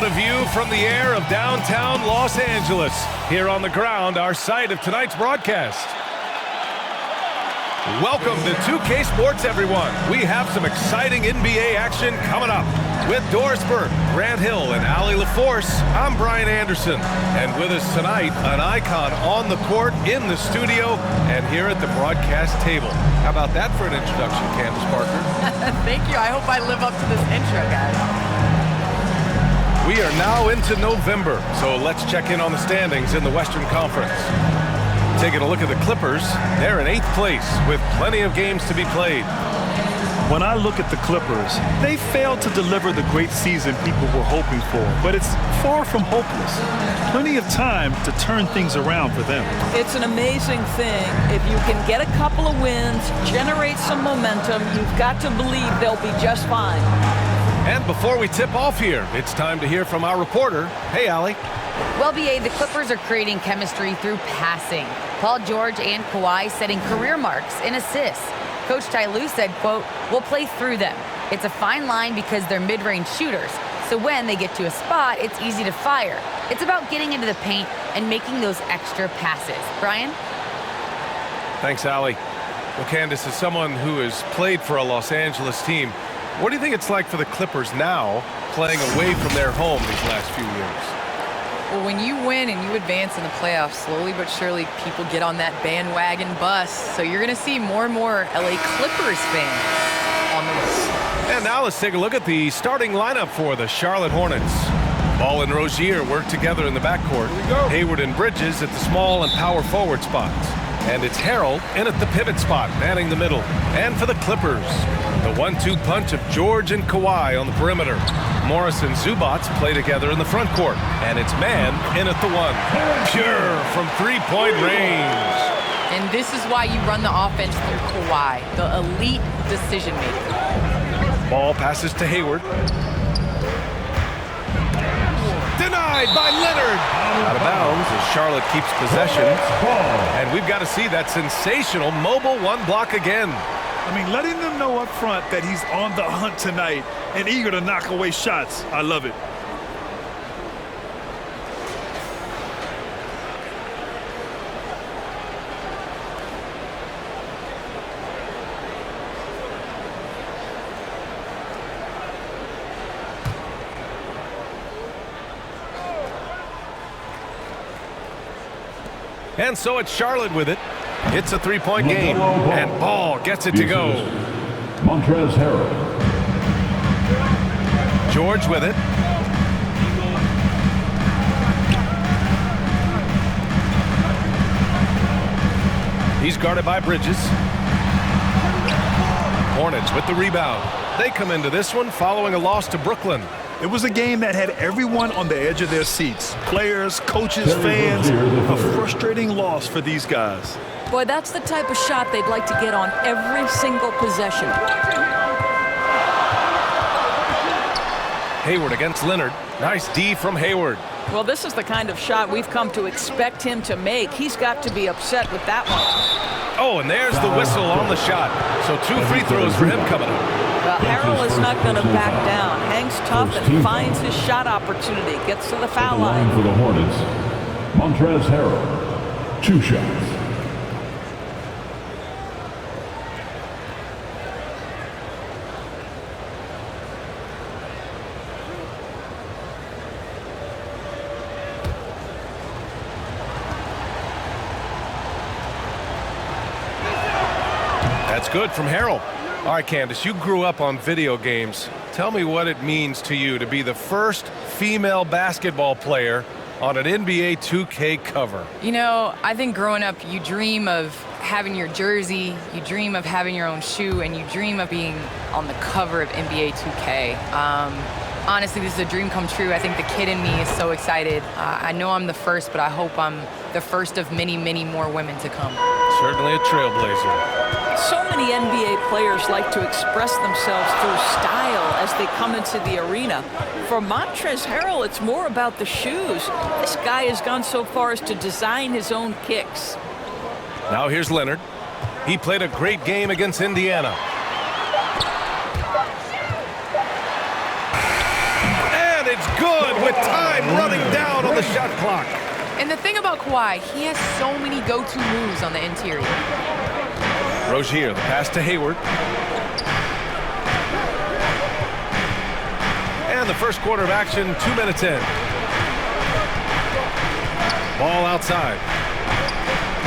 a view from the air of downtown Los Angeles. Here on the ground, our site of tonight's broadcast. Welcome to 2K Sports, everyone. We have some exciting NBA action coming up. With Doris Burke, Grant Hill, and Allie LaForce, I'm Brian Anderson. And with us tonight, an icon on the court, in the studio, and here at the broadcast table. How about that for an introduction, Candace Parker? Thank you. I hope I live up to this intro, guys. We are now into November, so let's check in on the standings in the Western Conference. Taking a look at the Clippers, they're in 8th place with plenty of games to be played. When I look at the Clippers, they failed to deliver the great season people were hoping for, but it's far from hopeless. Plenty of time to turn things around for them. It's an amazing thing. If you can get a couple of wins, generate some momentum, you've got to believe they'll be just fine. And before we tip off here, it's time to hear from our reporter. Hey, Allie. Well, BA, the Clippers are creating chemistry through passing. Paul George and Kawhi setting career marks in assists. Coach Ty Lue said, quote, "We'll play through them. It's a fine line because they're mid-range shooters. So when they get to a spot, it's easy to fire. It's about getting into the paint and making those extra passes." Brian? Thanks, Allie. Well, Candace, as someone who has played for a Los Angeles team, what do you think it's like for the Clippers now, playing away from their home these last few years? Well, when you win and you advance in the playoffs, slowly but surely people get on that bandwagon bus. So you're going to see more and more LA Clippers fans on the list. And now let's take a look at the starting lineup for the Charlotte Hornets. Ball and Rozier work together in the backcourt. Hayward and Bridges at the small and power forward spots. And it's Harrell in at the pivot spot, manning the middle. And for the Clippers, the 1-2 punch of George and Kawhi on the perimeter. Morris and Zubac play together in the front court. And it's Man in at the 1. Pure from three-point range. And this is why you run the offense through Kawhi, the elite decision maker. Ball passes to Hayward. Denied by Leonard. Out of bounds as Charlotte keeps possession. And we've got to see that sensational mobile one block again. I mean, letting them know up front that he's on the hunt tonight and eager to knock away shots. I love it. And so it's Charlotte with it. It's a three-point game, and Ball gets it to go. Montrezl Harrell. George with it. He's guarded by Bridges. Hornets with the rebound. They come into this one following a loss to Brooklyn. It was a game that had everyone on the edge of their seats. Players, coaches, fans. A frustrating loss for these guys. Boy, that's the type of shot they'd like to get on every single possession. Hayward against Leonard. Nice D from Hayward. Well, this is the kind of shot we've come to expect him to make. He's got to be upset with that one. Oh, and there's the whistle on the shot. So 2 free throws for him coming up. Well, Harrell is not going to back down. Hangs tough and finds his shot opportunity. Gets to the foul line. For the Hornets, Montrezl Harrell. 2 shots. That's good from Harrell. All right, Candace, you grew up on video games. Tell me what it means to you to be the first female basketball player on an NBA 2K cover. You know, I think growing up, you dream of having your jersey, you dream of having your own shoe, and you dream of being on the cover of NBA 2K. Honestly, this is a dream come true. I think the kid in me is so excited. I know I'm the first, but I hope I'm the first of many, many more women to come. Certainly a trailblazer. So many NBA players like to express themselves through style as they come into the arena. For Montrezl Harrell, it's more about the shoes. This guy has gone so far as to design his own kicks. Now here's Leonard. He played a great game against Indiana. And it's good with time running down on the shot clock. And the thing about Kawhi, he has so many go-to moves on the interior. Rozier, the pass to Hayward. And the first quarter of action, 2 minutes in. Ball outside.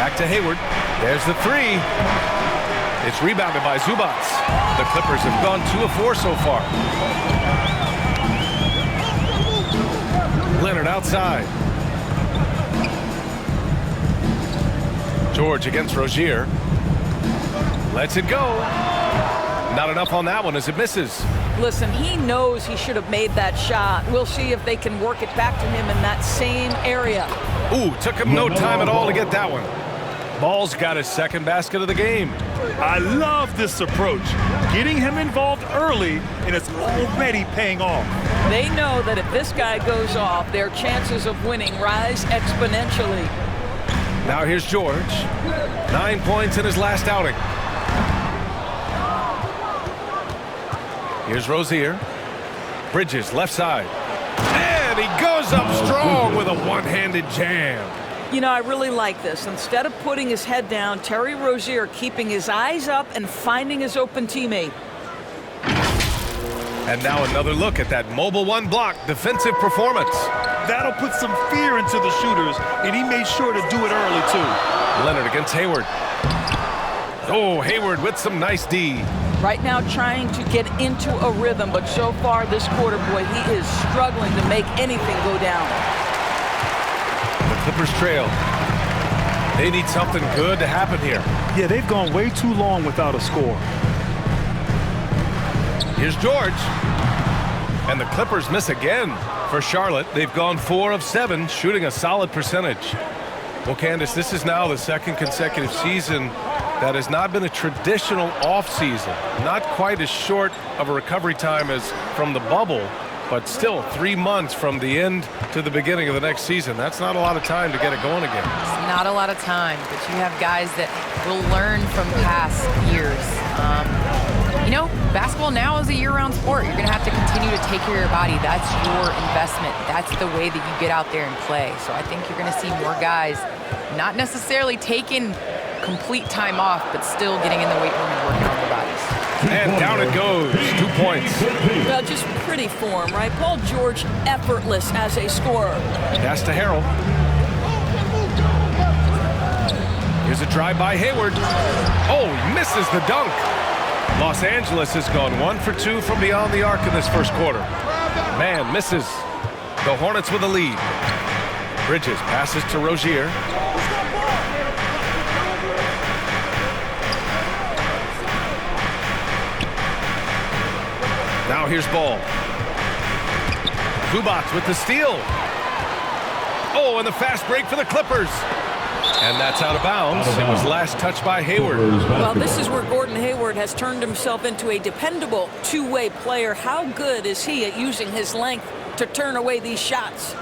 Back to Hayward. There's the three. It's rebounded by Zubac. The Clippers have gone 2 of 4 so far. Leonard outside. George against Rozier. Lets it go. Not enough on that one as it misses. Listen, he knows he should have made that shot. We'll see if they can work it back to him in that same area. Ooh, took him no time at all to get that one. Ball's got his second basket of the game. I love this approach. Getting him involved early, and it's already paying off. They know that if this guy goes off, their chances of winning rise exponentially. Now here's George. 9 points in his last outing. Here's Rozier. Bridges, left side. And he goes up strong with a one-handed jam. You know, I really like this. Instead of putting his head down, Terry Rozier keeping his eyes up and finding his open teammate. And now another look at that mobile one block defensive performance. That'll put some fear into the shooters, and he made sure to do it early, too. Leonard against Hayward. Oh, Hayward with some nice D. Right now trying to get into a rhythm, but so far this quarter, boy, he is struggling to make anything go down. The Clippers trail. They need something good to happen here. Yeah, they've gone way too long without a score. Here's George. And the Clippers miss again. For Charlotte, they've gone 4 of 7, shooting a solid percentage. Well, Candace, this is now the second consecutive season that has not been a traditional offseason. Not quite as short of a recovery time as from the bubble, but still 3 months from the end to the beginning of the next season. That's not a lot of time to get it going again. It's not a lot of time, but you have guys that will learn from past years. You know, basketball now is a year-round sport. You're going to have to continue to take care of your body. That's your investment. That's the way that you get out there and play. So I think you're going to see more guys not necessarily taking complete time off, but still getting in the weight room and working on their bodies. And down it goes. 2 points. Well, just pretty form, right? Paul George, effortless as a scorer. Pass to Harrell. Here's a drive by Hayward. Oh, he misses the dunk. Los Angeles has gone 1 for 2 from beyond the arc in this first quarter. Man misses. The Hornets with a lead. Bridges passes to Rozier. Now here's Ball. Zubac with the steal. Oh, and the fast break for the Clippers. And that's out of bounds. It was last touched by Hayward. Well, this is where Gordon Hayward has turned himself into a dependable two-way player. How good is he at using his length to turn away these shots?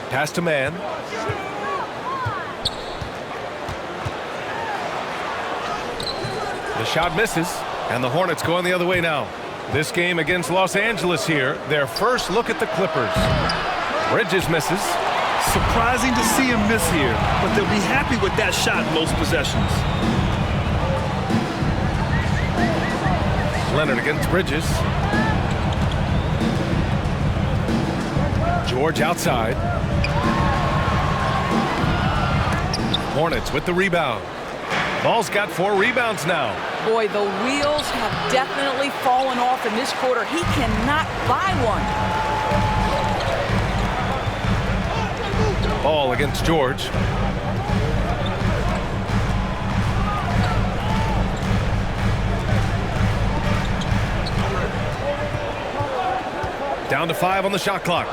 Pass to man. The shot misses, and the Hornets going the other way now. This game against Los Angeles here, their first look at the Clippers. Bridges misses. Surprising to see him miss here, but they'll be happy with that shot most possessions. Leonard against Bridges. George outside. Hornets with the rebound. Ball's got 4 rebounds now. Boy, the wheels have definitely fallen off in this quarter. He cannot buy one. Ball against George. Down to 5 on the shot clock.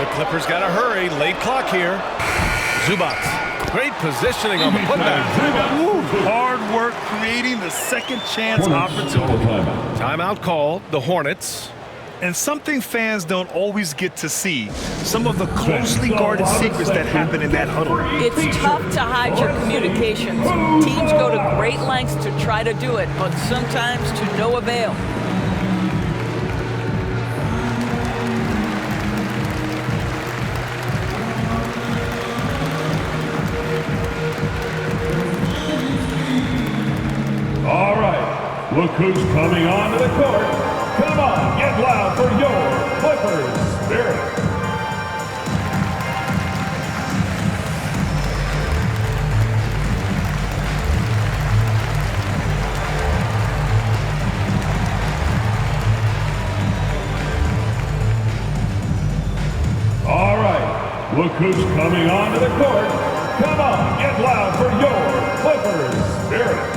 The Clippers got to hurry. Late clock here. Zubac. Great positioning on the putback. Hard work creating the second chance opportunity. Timeout called. The Hornets. And something fans don't always get to see, some of the closely guarded secrets that happen in that huddle. It's tough to hide your communications. Teams go to great lengths to try to do it, but sometimes to no avail. All right, look who's coming onto the court. Come on, get loud for your Clippers Spirit. All right, look who's coming onto the court. Come on, get loud for your Clippers Spirit.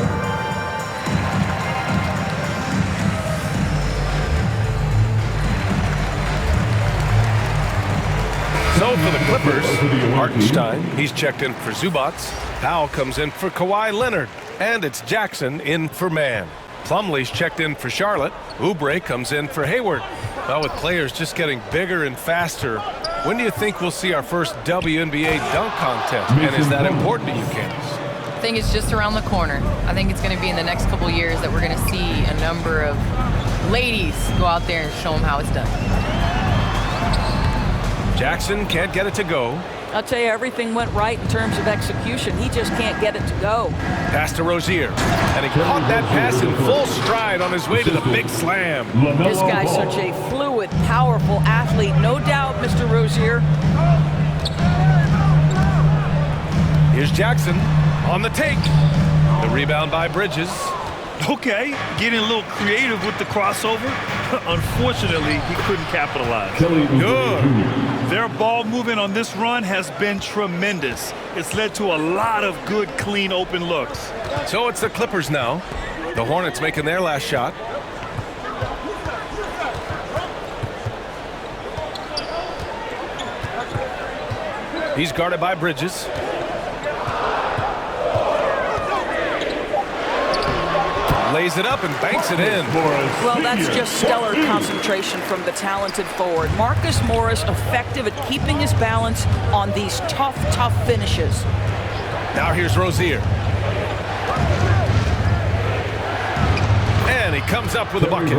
So for the Clippers, Hartenstein, he's checked in for Zubac. Powell comes in for Kawhi Leonard. And it's Jackson in for Mann. Plumlee's checked in for Charlotte. Oubre comes in for Hayward. Well, with players just getting bigger and faster, when do you think we'll see our first WNBA dunk contest? And is that important to you, Candace? I think it's just around the corner. I think it's going to be in the next couple years that we're going to see a number of ladies go out there and show them how it's done. Jackson can't get it to go. I'll tell you, everything went right in terms of execution. He just can't get it to go. Pass to Rozier. And he caught that pass in full stride on his way to the big slam. This guy's such a fluid, powerful athlete. No doubt, Mr. Rozier. Here's Jackson on the take. The rebound by Bridges. Okay, getting a little creative with the crossover. Unfortunately, he couldn't capitalize. Good. Their ball movement on this run has been tremendous. It's led to a lot of good, clean, open looks. So it's the Clippers now. The Hornets making their last shot. He's guarded by Bridges. Lays it up and banks it in. Well, that's just stellar concentration from the talented forward. Marcus Morris effective at keeping his balance on these tough finishes. Now here's Rozier. And he comes up with a bucket.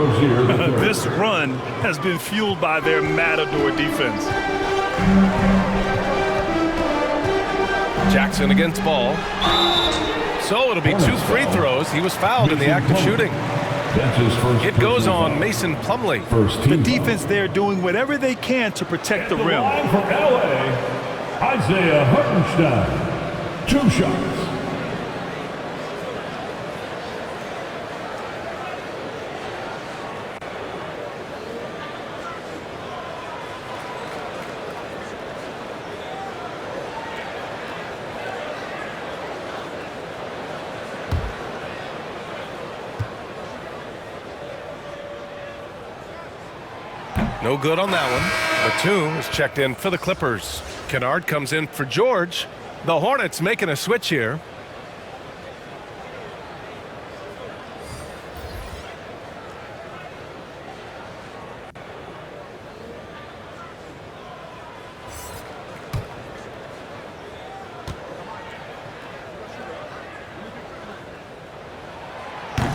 This run has been fueled by their matador defense. Jackson against ball. So it'll be 2 free throws. He was fouled in the act of shooting. It goes on Mason Plumlee. The defense there doing whatever they can to protect the rim. From LA, Isaiah Hartenstein. 2 shots. No good on that one. Batum is checked in for the Clippers. Kennard comes in for George. The Hornets making a switch here.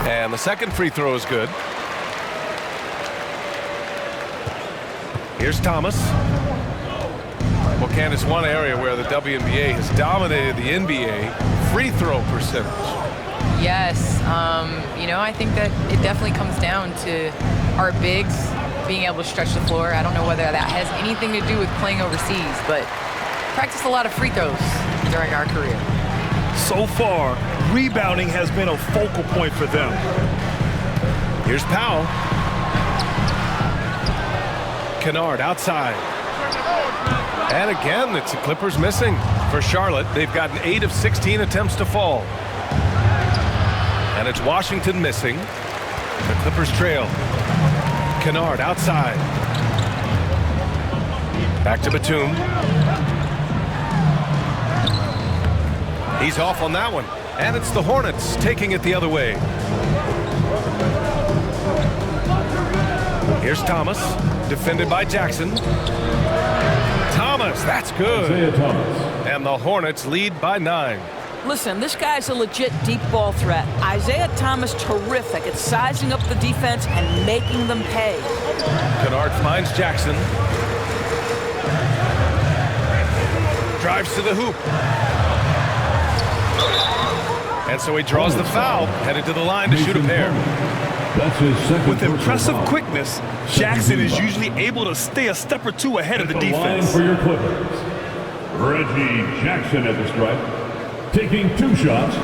And the second free throw is good. Here's Thomas. Well, Candace, one area where the WNBA has dominated the NBA, free throw percentage. Yes, you know, I think that it definitely comes down to our bigs being able to stretch the floor. I don't know whether that has anything to do with playing overseas, but practice a lot of free throws during our career. So far, rebounding has been a focal point for them. Here's Powell. Kennard outside. And again, it's the Clippers missing. For Charlotte, they've gotten 8 of 16 attempts to fall. And it's Washington missing. The Clippers trail. Kennard outside. Back to Batum. He's off on that one. And it's the Hornets taking it the other way. Here's Thomas, defended by Jackson. Thomas, that's good. Isaiah Thomas. And the Hornets lead by 9. Listen, this guy's a legit deep ball threat. Isaiah Thomas, terrific at sizing up the defense and making them pay. Kennard finds Jackson. Drives to the hoop. And so he draws the foul, headed to the line to shoot a pair. That's his second. With impressive foul. quickness, Jackson is usually able to stay a step or two ahead of the defense. Line for your Clippers. Reggie Jackson at the stripe, taking 2 shots.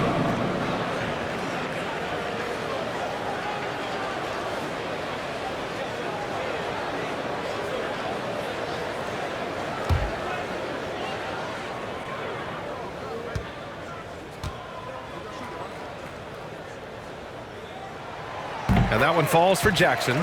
And that one falls for Jackson.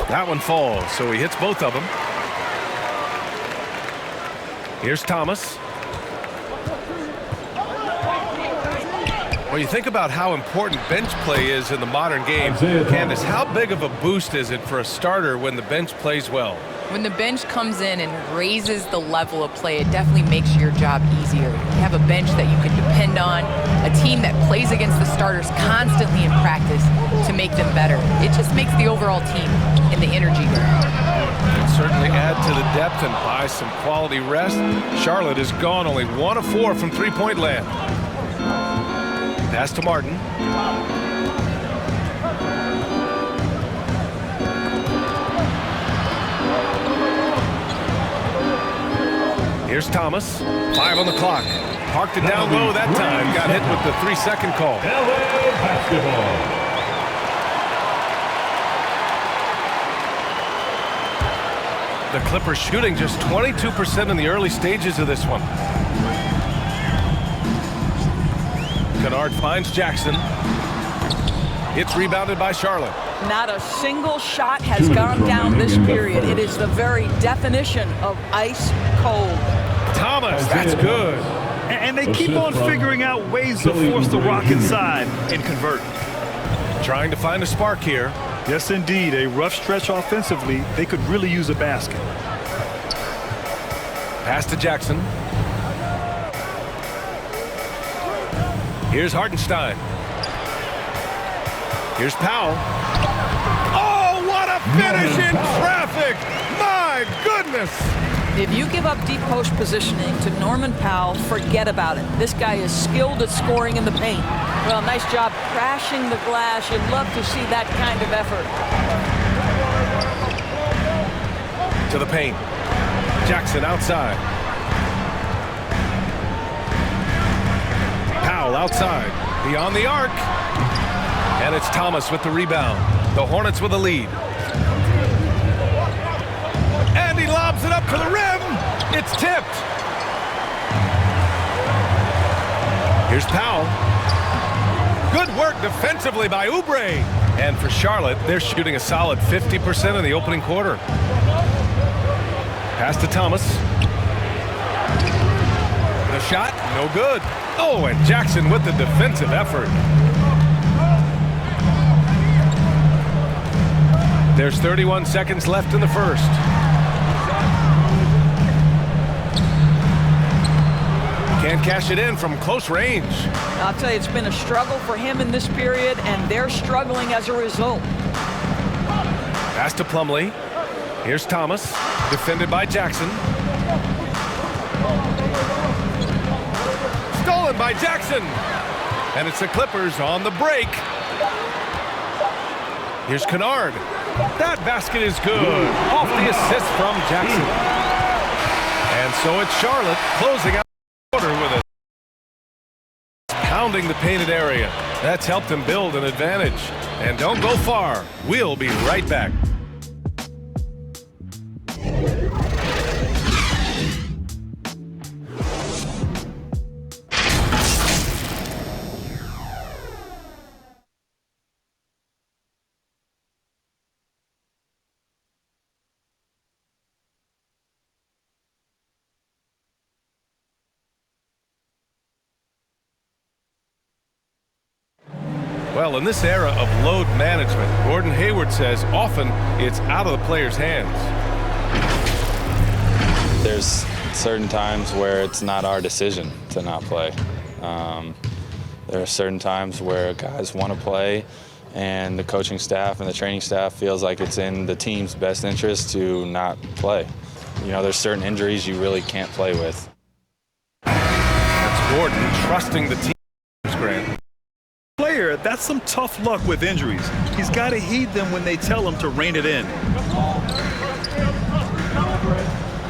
That one falls, so he hits both of them. Here's Thomas. Well, you think about how important bench play is in the modern game. Candace, how big of a boost is it for a starter when the bench plays well? When the bench comes in and raises the level of play, it definitely makes your job easier. You have a bench that you can depend on, a team that plays against the starters constantly in practice to make them better. It just makes the overall team and the energy go. Certainly add to the depth and buy some quality rest. Charlotte has gone only 1 of 4 from three-point land. Pass to Martin. Here's Thomas. 5 on the clock. Parked it down low that time. Got hit with the 3-second call. LA basketball. The Clippers shooting just 22% in the early stages of this one. Kennard finds Jackson. It's rebounded by Charlotte. Not a single shot has gone down this period. It is the very definition of ice cold. Thomas, that's good. And they keep on figuring out ways to force the rock inside and convert. Trying to find a spark here. Yes, indeed. A rough stretch offensively. They could really use a basket. Pass to Jackson. Here's Hartenstein. Here's Powell. Oh, what a finish in traffic! My goodness! If you give up deep post positioning to Norman Powell, forget about it. This guy is skilled at scoring in the paint. Well, nice job crashing the glass. You'd love to see that kind of effort. To the paint. Jackson outside. Powell outside. Beyond the arc. And it's Thomas with the rebound. The Hornets with the lead. And he lobs it up to the rim. It's tipped. Here's Powell. Good work defensively by Oubre. And for Charlotte, they're shooting a solid 50% in the opening quarter. Pass to Thomas. The shot, no good. Oh, and Jackson with the defensive effort. There's 31 seconds left in the first. Can't cash it in from close range. I'll tell you, it's been a struggle for him in this period, and they're struggling as a result. Pass to Plumlee. Here's Thomas, defended by Jackson. Stolen by Jackson. And it's the Clippers on the break. Here's Kennard. That basket is good. Off the assist from Jackson. And so it's Charlotte closing out the quarter with a pounding the painted area. That's helped them build an advantage. And don't go far. We'll be right back. Well, in this era of load management, Gordon Hayward says often it's out of the player's hands. There's certain times where it's not our decision to not play. There are certain times where guys want to play, and the coaching staff and the training staff feels like it's in the team's best interest to not play. You know, there's certain injuries you really can't play with. That's Gordon trusting the team. Grant. Player, that's some tough luck with injuries. He's got to heed them when they tell him to rein it in.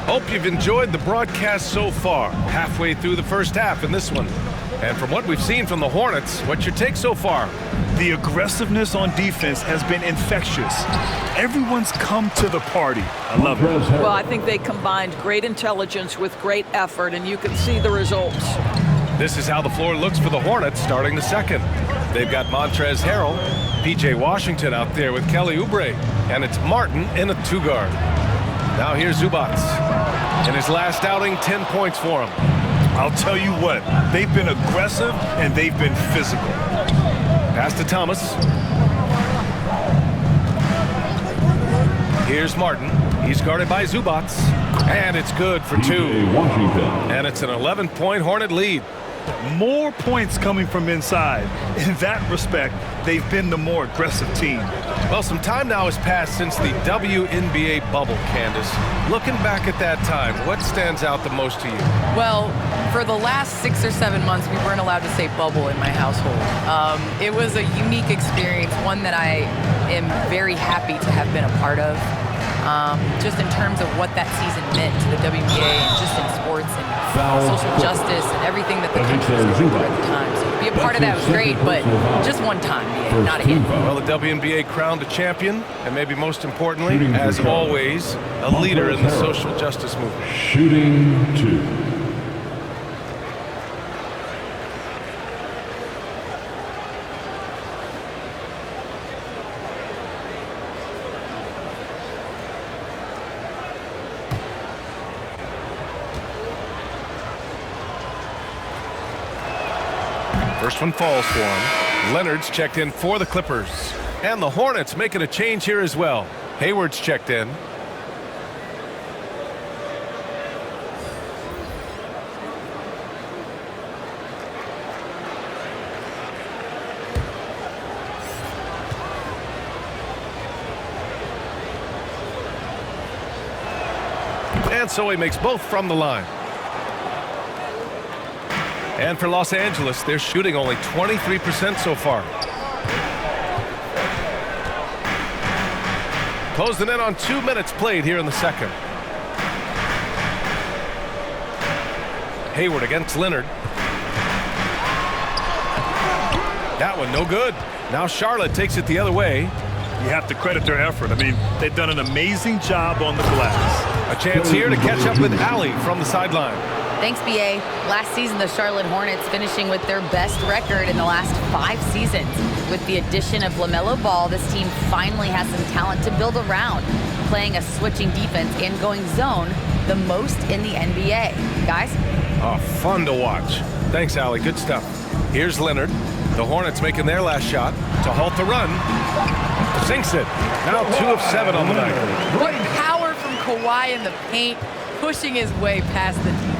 Hope you've enjoyed the broadcast so far. Halfway through the first half in this one. And from what we've seen from the Hornets, what's your take so far? The aggressiveness on defense has been infectious. Everyone's come to the party. I love it. Well, I think they combined great intelligence with great effort, and you can see the results. This is how the floor looks for the Hornets starting the second. They've got Montrezl Harrell, P.J. Washington out there with Kelly Oubre, and it's Martin in a two-guard. Now here's Zubac. In his last outing, 10 points for him. I'll tell you what, they've been aggressive and they've been physical. Pass to Thomas. Here's Martin. He's guarded by Zubac. And it's good for two. And it's an 11-point Hornet lead. More points coming from inside. In that respect, they've been the more aggressive team. Well, some time now has passed since the WNBA bubble, Candace. Looking back at that time, what stands out the most to you? Well, for the last 6 or 7 months, we weren't allowed to say bubble in my household. It was a unique experience, one that I am very happy to have been a part of. Just in terms of what that season meant to the WNBA and just in sports and social justice and everything that the country was going through at the time. So to be a part of that was great, but just one time, not again. Well, the WNBA crowned a champion, and maybe most importantly, as always, a leader in the social justice movement. Shooting two. First one falls for him. Leonard's checked in for the Clippers. And the Hornets making a change here as well. Hayward's checked in. And so he makes both from the line. And for Los Angeles, they're shooting only 23% so far. Closing in on 2 minutes played here in the second. Hayward against Leonard. That one no good. Now Charlotte takes it the other way. You have to credit their effort. I mean, they've done an amazing job on the glass. A chance here to catch up with Allie from the sideline. Thanks, B.A. Last season, the Charlotte Hornets finishing with their best record in the last 5 seasons. With the addition of LaMelo Ball, this team finally has some talent to build around, playing a switching defense and going zone the most in the NBA. Guys? Oh, fun to watch. Thanks, Allie. Good stuff. Here's Leonard. The Hornets making their last shot to halt the run. Sinks it. Now 2 of 7 on the night. What power from Kawhi in the paint, pushing his way past the defense.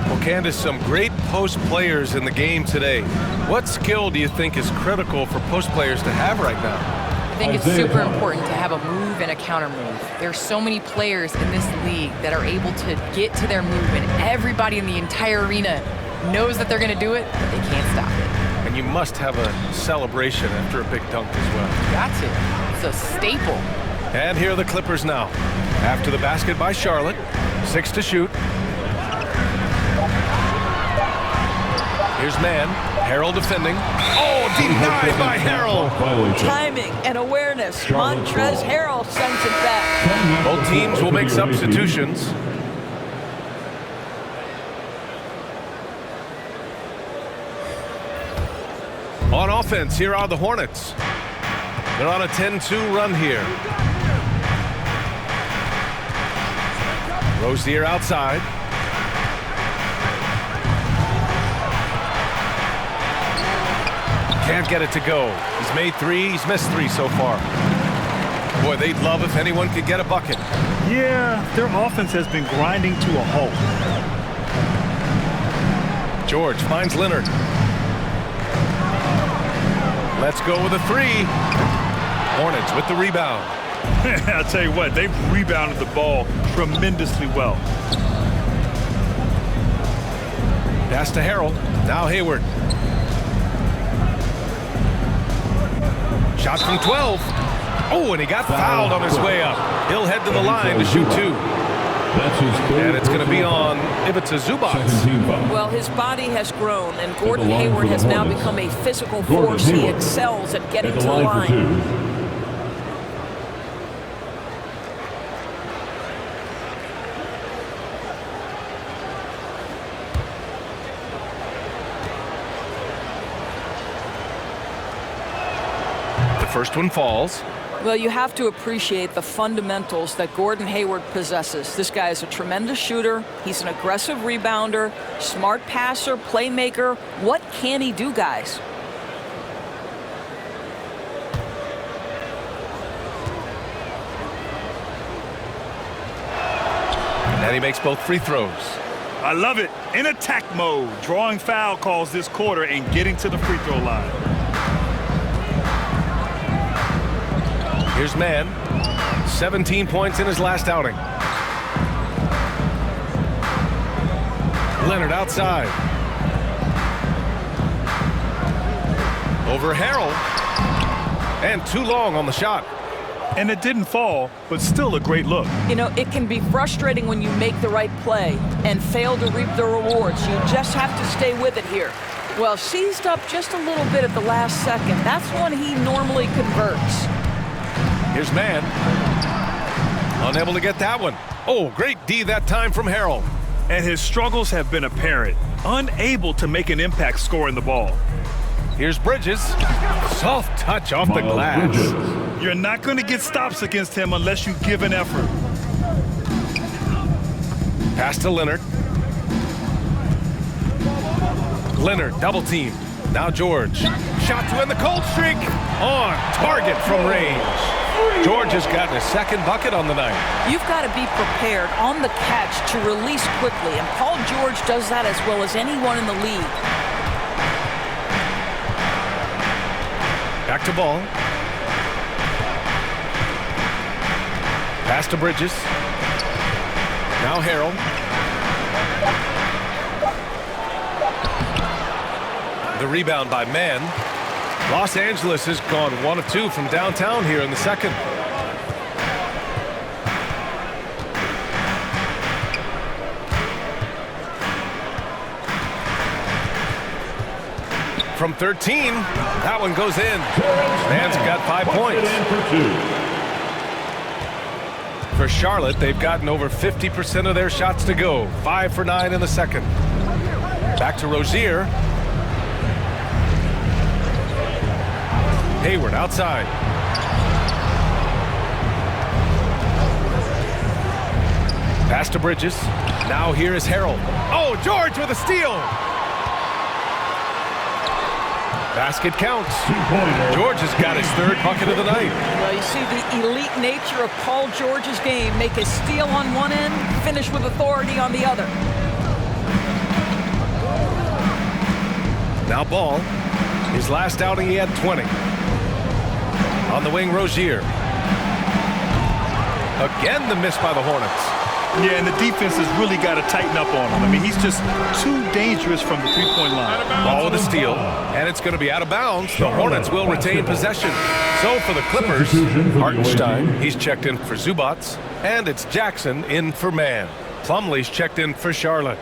Well, Candace, some great post players in the game today. What skill do you think is critical for post players to have right now? I think it's super important to have a move and a counter move. There's so many players in this league that are able to get to their move, and everybody in the entire arena knows that they're going to do it, but they can't stop it. And you must have a celebration after a big dunk as well. Got to. It's a staple. And here are the Clippers now. After the basket by Charlotte, 6 to shoot. Here's man. Harrell defending. Oh, denied by Harrell. Timing and awareness. Montrezl Harrell sends it back. Both teams will make substitutions. On offense, here are the Hornets. They're on a 10-2 run here. Rozier outside. Can't get it to go. He's made 3, he's missed 3 so far. Boy, they'd love if anyone could get a bucket. Yeah, their offense has been grinding to a halt. George finds Leonard. Let's go with a 3. Hornets with the rebound. I'll tell you what, they've rebounded the ball tremendously well. Pass to Harrell. Now Hayward. Shot from 12. Oh, and he got fouled on his way up. He'll head to the line to shoot 2. And it's going to be on Ivica Zubac. Well, his body has grown, and Gordon Hayward has now become a physical force. He excels at getting to the line. The first one falls. Well, you have to appreciate the fundamentals that Gordon Hayward possesses. This guy is a tremendous shooter. He's an aggressive rebounder, smart passer, playmaker. What can he do, guys? And he makes both free throws. I love it. In attack mode, drawing foul calls this quarter and getting to the free throw line. Here's Mann. 17 points in his last outing. Leonard outside. Over Harrell. And too long on the shot. And it didn't fall, but still a great look. You know, it can be frustrating when you make the right play and fail to reap the rewards. You just have to stay with it here. Well, seized up just a little bit at the last second. That's when he normally converts. Here's Mann. Unable to get that one. Oh, great D that time from Harrell. And his struggles have been apparent. Unable to make an impact scoring the ball. Here's Bridges. Soft touch off the glass. You're not going to get stops against him unless you give an effort. Pass to Leonard. Leonard, double team. Now George. Shot to end the cold streak. On target from range. George has gotten his second bucket on the night. You've got to be prepared on the catch to release quickly, and Paul George does that as well as anyone in the league. Back to Ball. Pass to Bridges. Now Harrell. The rebound by Mann. Los Angeles has gone 1 of 2 from downtown here in the second. From 13, that one goes in. Mann's got 5 points. For Charlotte, they've gotten over 50% of their shots to go. 5 for 9 in the second. Back to Rozier. Hayward outside. Pass to Bridges. Now here is Harrell. Oh, George with a steal. Basket counts. George has got his 3rd bucket of the night. Well, you see the elite nature of Paul George's game. Make a steal on one end, finish with authority on the other. Now Ball. His last outing, he had 20. On the wing, Rozier. Again, the miss by the Hornets. Yeah, and the defense has really got to tighten up on him. I mean, he's just too dangerous from the three-point line. Ball with a steal, and it's going to be out of bounds. The Hornets will retain possession. So for the Clippers, Hartenstein, he's checked in for Zubac, and it's Jackson in for Mann. Plumlee's checked in for Charlotte.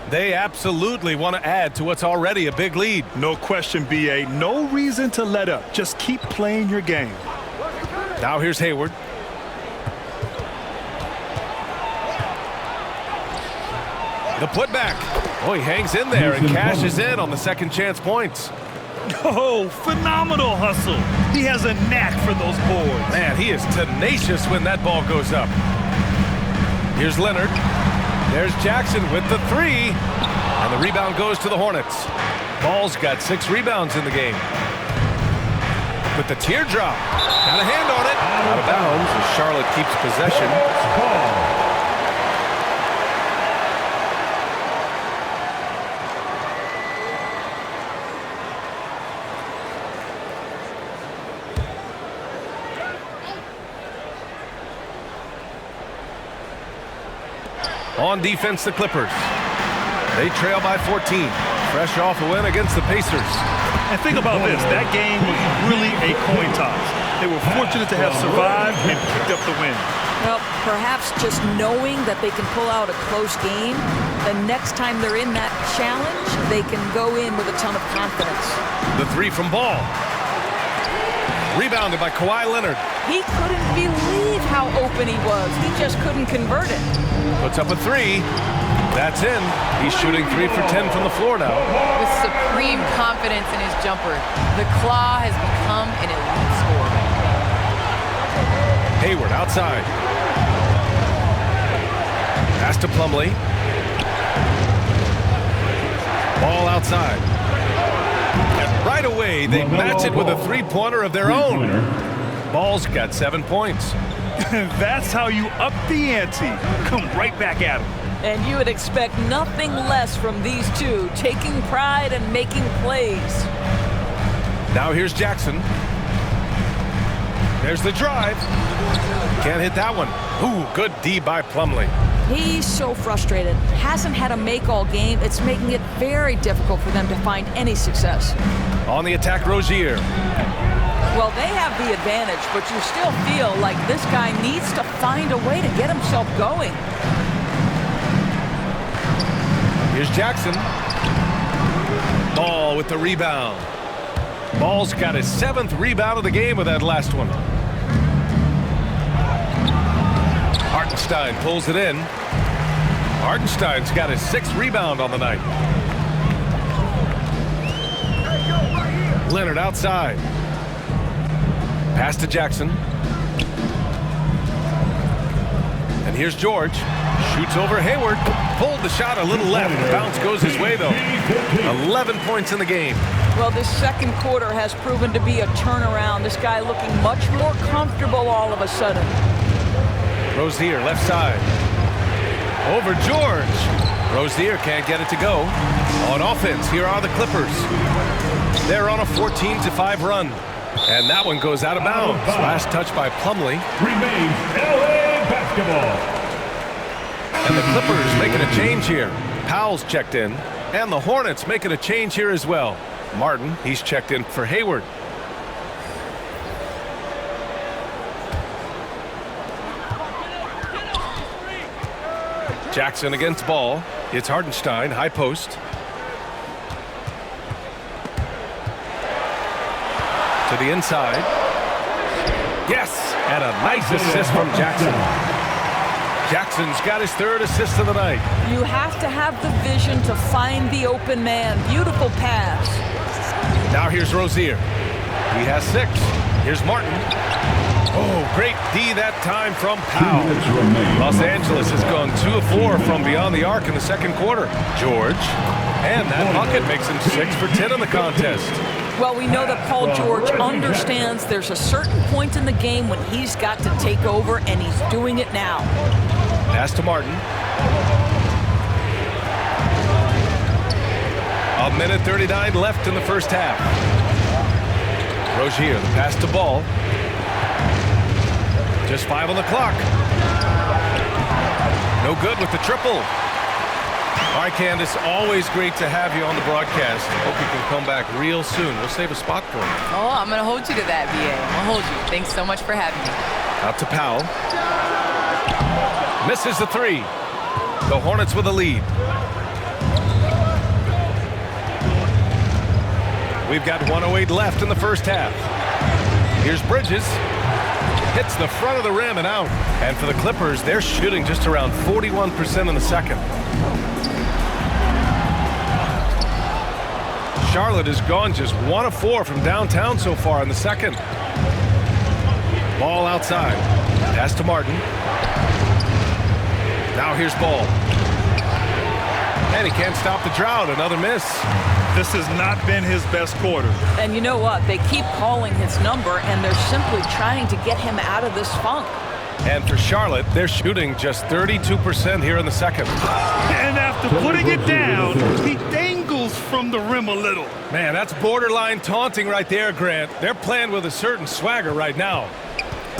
They absolutely want to add to what's already a big lead. No question, B.A. No reason to let up. Just keep playing your game. Now here's Hayward. The putback. Oh, he hangs in there and cashes in on the second chance points. Oh, phenomenal hustle. He has a knack for those boards. Man, he is tenacious when that ball goes up. Here's Leonard. There's Jackson with the 3. And the rebound goes to the Hornets. Ball's got 6 rebounds in the game. With the teardrop. Got a hand on it. Out of bounds as Charlotte keeps possession. On defense, the Clippers. They trail by 14. Fresh off a win against the Pacers. And think about this. That game was really a coin toss. They were fortunate to have survived and picked up the win. Well, perhaps just knowing that they can pull out a close game, the next time they're in that challenge, they can go in with a ton of confidence. The 3 from Ball. Rebounded by Kawhi Leonard. He couldn't believe how open he was. He just couldn't convert it. Puts up a 3. That's in. He's shooting 3 for 10 from the floor now. With supreme confidence in his jumper, the Claw has become an elite scorer. Hayward outside. Pass to Plumlee. Ball outside. And right away, they match it with a 3-pointer of their own. Ball's got 7 points. That's how you up the ante. Come right back at him. And you would expect nothing less from these two, taking pride and making plays. Now here's Jackson. There's the drive. Can't hit that one. Ooh, good D by Plumlee. He's so frustrated. Hasn't had a make all game. It's making it very difficult for them to find any success. On the attack, Rozier. Well, they have the advantage, but you still feel like this guy needs to find a way to get himself going. Here's Jackson. Ball with the rebound. Ball's got his 7th rebound of the game with that last one. Hartenstein pulls it in. Hartenstein's got his 6th rebound on the night. Leonard outside. Pass to Jackson. And here's George. Shoots over Hayward. Pulled the shot a little left. Bounce goes his way, though. 11 points in the game. Well, this second quarter has proven to be a turnaround. This guy looking much more comfortable all of a sudden. Rozier, left side. Over George. Rozier can't get it to go. On offense, here are the Clippers. They're on a 14-5 run. And that one goes out of bounds. Last touch by Plumlee. Remains LA basketball. And the Clippers making a change here. Powell's checked in. And the Hornets making a change here as well. Martin, he's checked in for Hayward. Jackson against Ball. It's Hartenstein, high post. To the inside. Yes! And a nice assist from Jackson. Jackson's got his 3rd assist of the night. You have to have the vision to find the open man. Beautiful pass. Now here's Rozier. He has 6. Here's Martin. Oh, great D that time from Powell. Los Angeles has gone 2 of 4 from beyond the arc in the second quarter. George. And that bucket makes him 6 for 10 in the contest. Well, we know that Paul George understands there's a certain point in the game when he's got to take over, and he's doing it now. Pass to Martin. A minute 39 left in the first half. Rozier, the pass to Ball. Just 5 on the clock. No good with the triple. All right, Candace, always great to have you on the broadcast. Hope you can come back real soon. We'll save a spot for you. Oh, I'm going to hold you to that, BA. I'm going to hold you. Thanks so much for having me. Out to Powell. Misses the 3. The Hornets with a lead. We've got 1:08 left in the first half. Here's Bridges. Hits the front of the rim and out. And for the Clippers, they're shooting just around 41% in the second. Charlotte has gone just 1 of 4 from downtown so far in the second. Ball outside. Pass to Martin. Now here's Ball. And he can't stop the drought. Another miss. This has not been his best quarter. And you know what? They keep calling his number, and they're simply trying to get him out of this funk. And for Charlotte, they're shooting just 32% here in the second. And after putting it down, he dangles from the rim a little. Man, that's borderline taunting right there, Grant. They're playing with a certain swagger right now.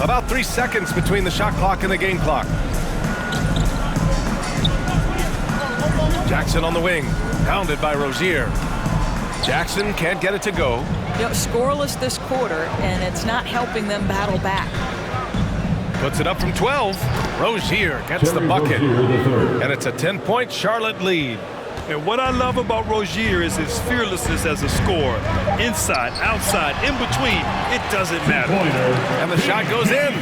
About 3 seconds between the shot clock and the game clock. Jackson on the wing, pounded by Rozier. Jackson can't get it to go. You know, scoreless this quarter, and it's not helping them battle back. Puts it up from 12. Rozier gets the bucket. And it's a 10-point Charlotte lead. And what I love about Rozier is his fearlessness as a scorer. Inside, outside, in between, it doesn't matter. And the shot goes in.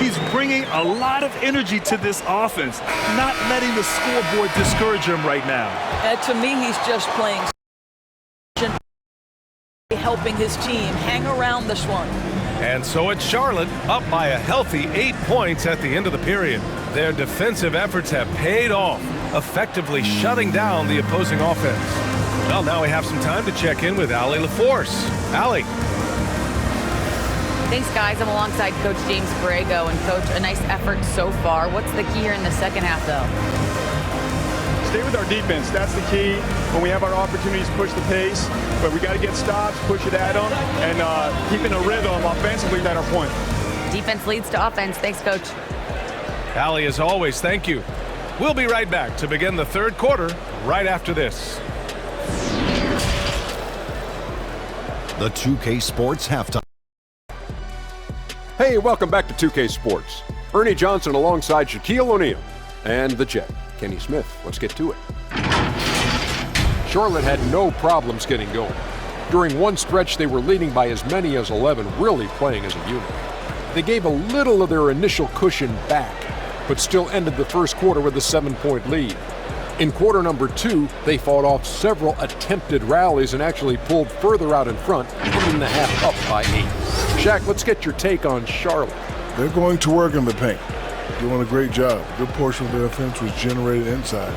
He's bringing a lot of energy to this offense, not letting the scoreboard discourage him right now. To me, he's just playing, helping his team hang around this one. And so it's Charlotte up by a healthy 8 points at the end of the period. Their defensive efforts have paid off, effectively shutting down the opposing offense. Well, now we have some time to check in with Allie LaForce. Allie. Thanks, guys. I'm alongside Coach James Borrego. And, Coach, a nice effort so far. What's the key here in the second half, though? Stay with our defense. That's the key. When we have our opportunities, push the pace. But we got to get stops, push it at them, and keeping a rhythm offensively at our point. Defense leads to offense. Thanks, Coach. Allie, as always, thank you. We'll be right back to begin the third quarter right after this. The 2K Sports Halftime. Hey, welcome back to 2K Sports. Ernie Johnson alongside Shaquille O Neal and the Jet, Kenny Smith. Let's get to it. Charlotte had no problems getting going. During one stretch, they were leading by as many as 11, really playing as a unit. They gave a little of their initial cushion back, but still ended the first quarter with a 7-point lead. In quarter number 2, they fought off several attempted rallies and actually pulled further out in front, ending the half up by 8. Shaq, let's get your take on Charlotte. They're going to work in the paint. Doing a great job. A good portion of their offense was generated inside.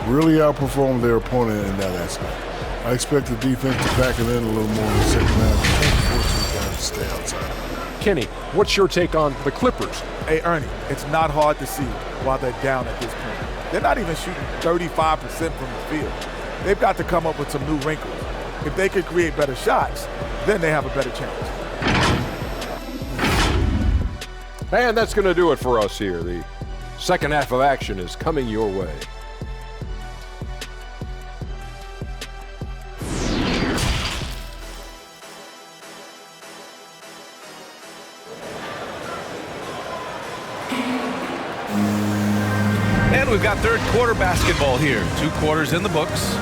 Really outperformed their opponent in that aspect. I expect the defense to pack it in a little more in the second half. Force these guys to stay outside. Kenny, what's your take on the Clippers? Hey, Ernie, it's not hard to see why they're down at this point. They're not even shooting 35% from the field. They've got to come up with some new wrinkles. If they could create better shots, then they have a better chance. And that's going to do it for us here. The second half of action is coming your way. And we've got third quarter basketball here. 2 quarters in the books.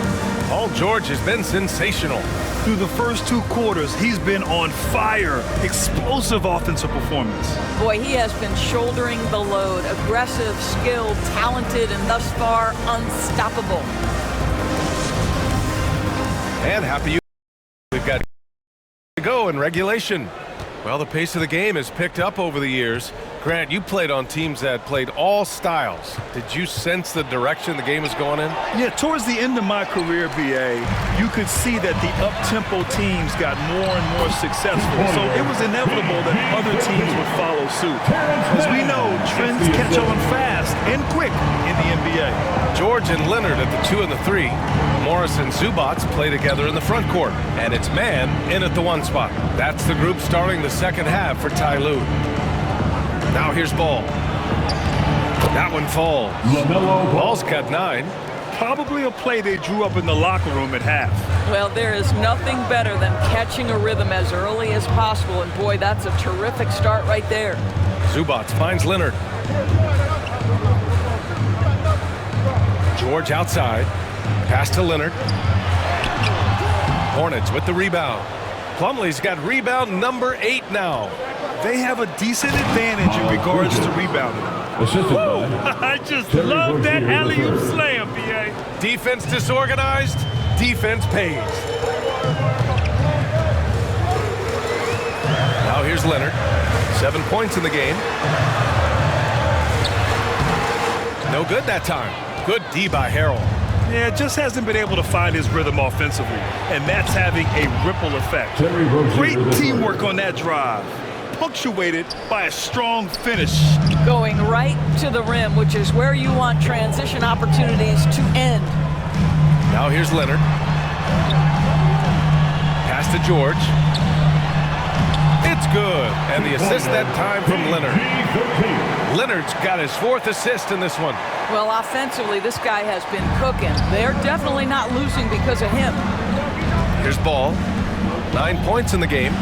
Paul George has been sensational. Through the first 2 quarters, he's been on fire. Explosive offensive performance. Boy, he has been shouldering the load. Aggressive, skilled, talented, and thus far unstoppable. And happy we've got to go in regulation. Well, the pace of the game has picked up over the years. Grant, you played on teams that played all styles. Did you sense the direction the game is going in? Yeah, towards the end of my career, BA, you could see that the up-tempo teams got more and more successful. So it was inevitable that other teams would follow suit. As we know, trends catch on fast and quick in the NBA. George and Leonard at the 2 and the 3. Morris and Zubac play together in the front court. And it's man in at the 1 spot. That's the group starting the second half for Ty Lue. Now here's Ball. That one falls. Ball's got 9. Probably a play they drew up in the locker room at half. Well, there is nothing better than catching a rhythm as early as possible. And boy, that's a terrific start right there. Zubac finds Leonard. George outside. Pass to Leonard. Hornets with the rebound. Plumlee's got rebound number 8 now. They have a decent advantage in regards to rebounding. I just love that alley-oop slam, BA. Defense disorganized, defense pays. Now here's Leonard. 7 points in the game. No good that time. Good D by Harrell. Yeah, just hasn't been able to find his rhythm offensively, and that's having a ripple effect. Great teamwork on that drive, punctuated by a strong finish. Going right to the rim, which is where you want transition opportunities to end. Now here's Leonard. Pass to George. It's good. And the assist that time from Leonard. Leonard's got his 4th assist in this one. Well, offensively, this guy has been cooking. They're definitely not losing because of him. Here's Ball. 9 points in the game.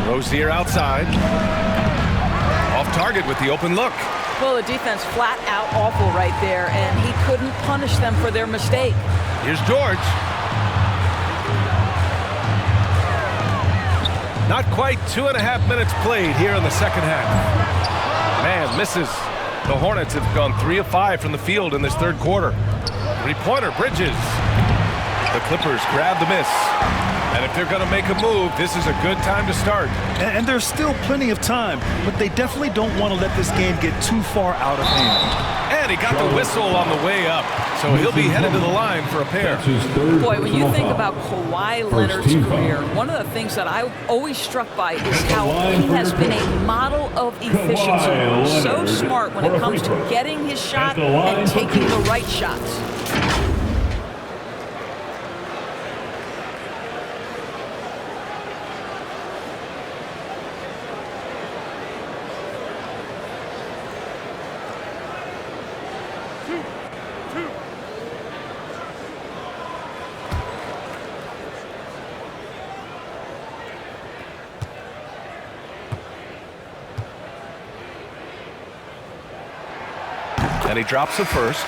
Rozier outside. Off target with the open look. Well, the defense flat out awful right there, and he couldn't punish them for their mistake. Here's George. Not quite 2.5 minutes played here in the second half. Man, misses. The Hornets have gone 3 of 5 from the field in this third quarter. 3-pointer, Bridges. The Clippers grab the miss. And if they're going to make a move, this is a good time to start. And there's still plenty of time, but they definitely don't want to let this game get too far out of hand. And he got the whistle on the way up, so he'll be headed to the line for a pair. Boy, when you think about Kawhi Leonard's career, one of the things that I'm always struck by is how he has been a model of efficiency. So smart when it comes to getting his shot and taking the right shots. And he drops the first.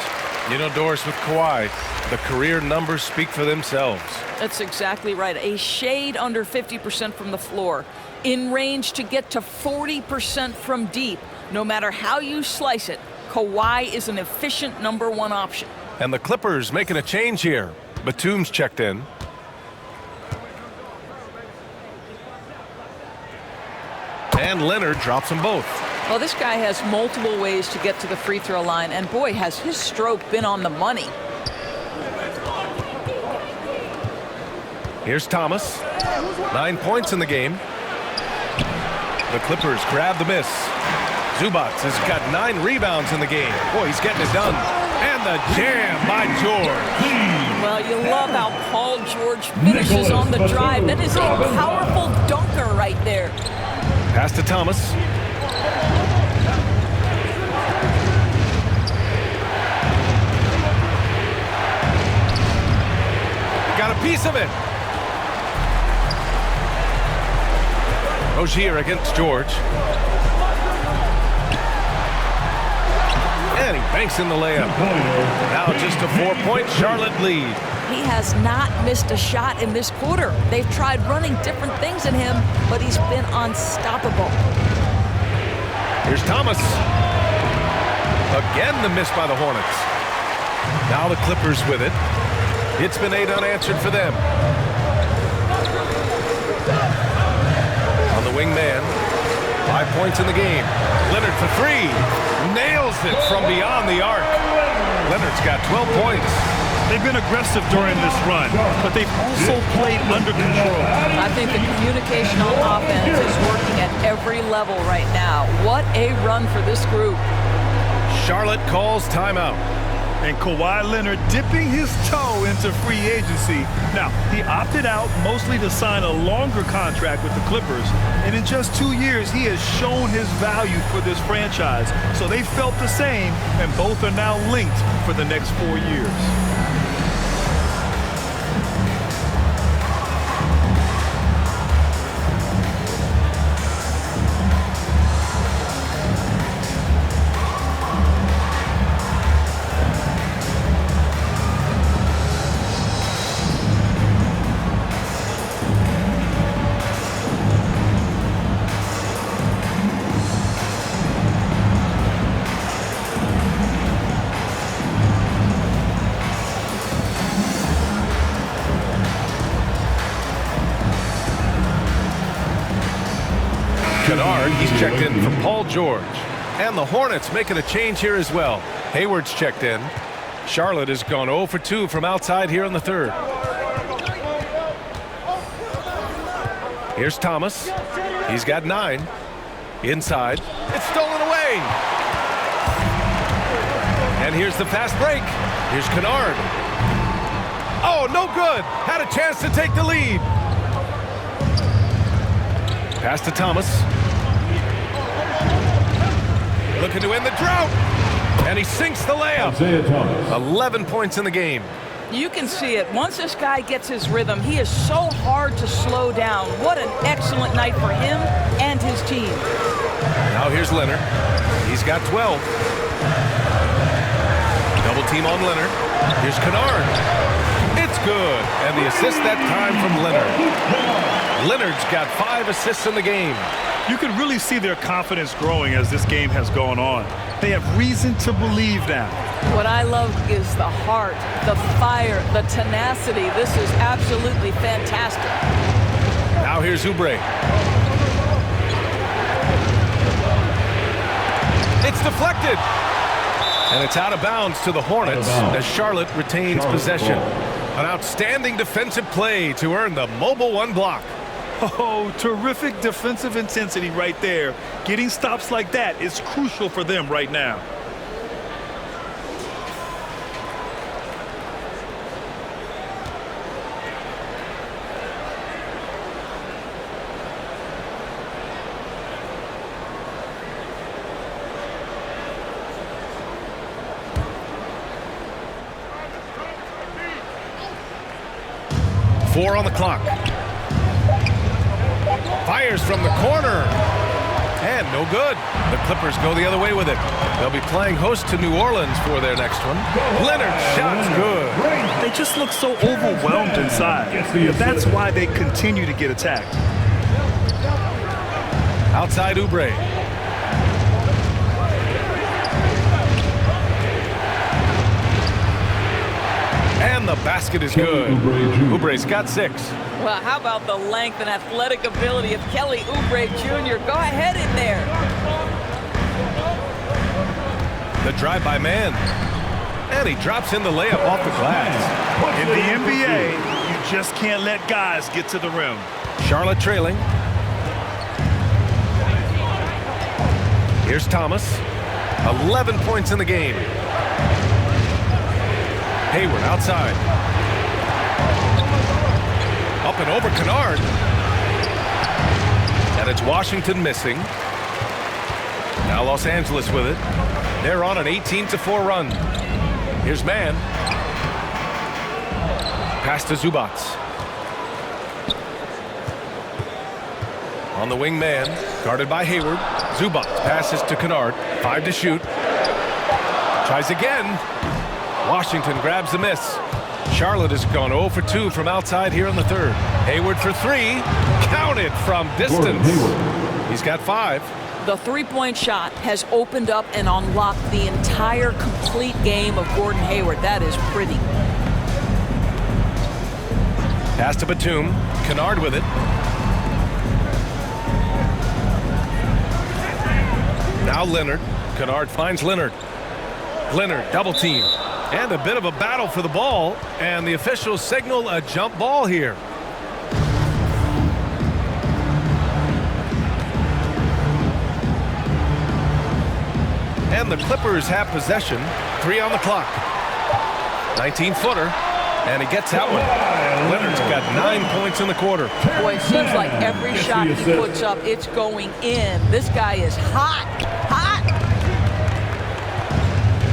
You know, Doris, with Kawhi, the career numbers speak for themselves. That's exactly right. A shade under 50% from the floor. In range to get to 40% from deep. No matter how you slice it, Kawhi is an efficient #1 option. And the Clippers making a change here. Batum's checked in. And Leonard drops them both. Well, this guy has multiple ways to get to the free throw line, and boy, has his stroke been on the money. Here's Thomas. 9 points in the game. The Clippers grab the miss. Zubac has got 9 rebounds in the game. Boy, he's getting it done. And the jam by George. Well, you love how Paul George finishes on the drive. That is a powerful dunker right there. Pass to Thomas. Got a piece of it. Rozier against George. And he banks in the layup. Now just a 4-point Charlotte lead. He has not missed a shot in this quarter. They've tried running different things in him, but he's been unstoppable. Here's Thomas. Again the miss by the Hornets. Now the Clippers with it. It's been 8 unanswered for them. On the wing man. 5 points in the game. Leonard for 3. Nails it from beyond the arc. Leonard's got 12 points. They've been aggressive during this run, but they've also played under control. I think the communication on offense is working at every level right now. What a run for this group. Charlotte calls timeout. And Kawhi Leonard dipping his toe into free agency. Now, he opted out mostly to sign a longer contract with the Clippers. And in just 2 years, he has shown his value for this franchise. So they felt the same, and both are now linked for the next 4 years. Kennard, he's checked in for Paul George. And the Hornets making a change here as well. Hayward's checked in. Charlotte has gone 0 for 2 from outside here in the third. Here's Thomas. He's got 9. Inside. It's stolen away. And here's the fast break. Here's Kennard. Oh, no good. Had a chance to take the lead. Pass to Thomas. Looking to end the drought. And he sinks the layup. 11 points in the game. You can see it. Once this guy gets his rhythm, he is so hard to slow down. What an excellent night for him and his team. Now here's Leonard. He's got 12. Double team on Leonard. Here's Kennard. It's good. And the assist that time from Leonard. Leonard's got 5 assists in the game. You can really see their confidence growing as this game has gone on. They have reason to believe now. What I love is the heart, the fire, the tenacity. This is absolutely fantastic. Now here's Oubre. It's deflected. And it's out of bounds to the Hornets as Charlotte retains possession. An outstanding defensive play to earn the mobile 1 block. Oh, terrific defensive intensity right there. Getting stops like that is crucial for them right now. Four on the clock. Fires from the corner. And no good. The Clippers go the other way with it. They'll be playing host to New Orleans for their next one. Leonard shot's good. They just look so overwhelmed inside. That's why they continue to get attacked. Outside Oubre. And the basket is good. Oubre's got 6. Well, how about the length and athletic ability of Kelly Oubre Jr.? Go ahead in there. The drive by man. And he drops in the layup off the glass. In the NBA, you just can't let guys get to the rim. Charlotte trailing. Here's Thomas. 11 points in the game. Hayward outside. Up and over Kennard. And it's Washington missing. Now Los Angeles with it. They're on an 18-4 run. Here's Mann. Pass to Zubac. On the wing man, guarded by Hayward. Zubac passes to Kennard. 5 to shoot. Tries again. Washington grabs the miss. Charlotte has gone 0 for 2 from outside here in the third. Hayward for 3. Counted from distance. He's got 5. The three-point shot has opened up and unlocked the entire complete game of Gordon Hayward. That is pretty. Pass to Batum. Kennard with it. Now Leonard. Kennard finds Leonard. Leonard double team. And a bit of a battle for the ball. And the officials signal a jump ball here. And the Clippers have possession. 3 on the clock. 19-footer. And he gets that one. Leonard's got 9 points in the quarter. Boy, it seems like every shot he puts up, it's going in. This guy is hot, hot.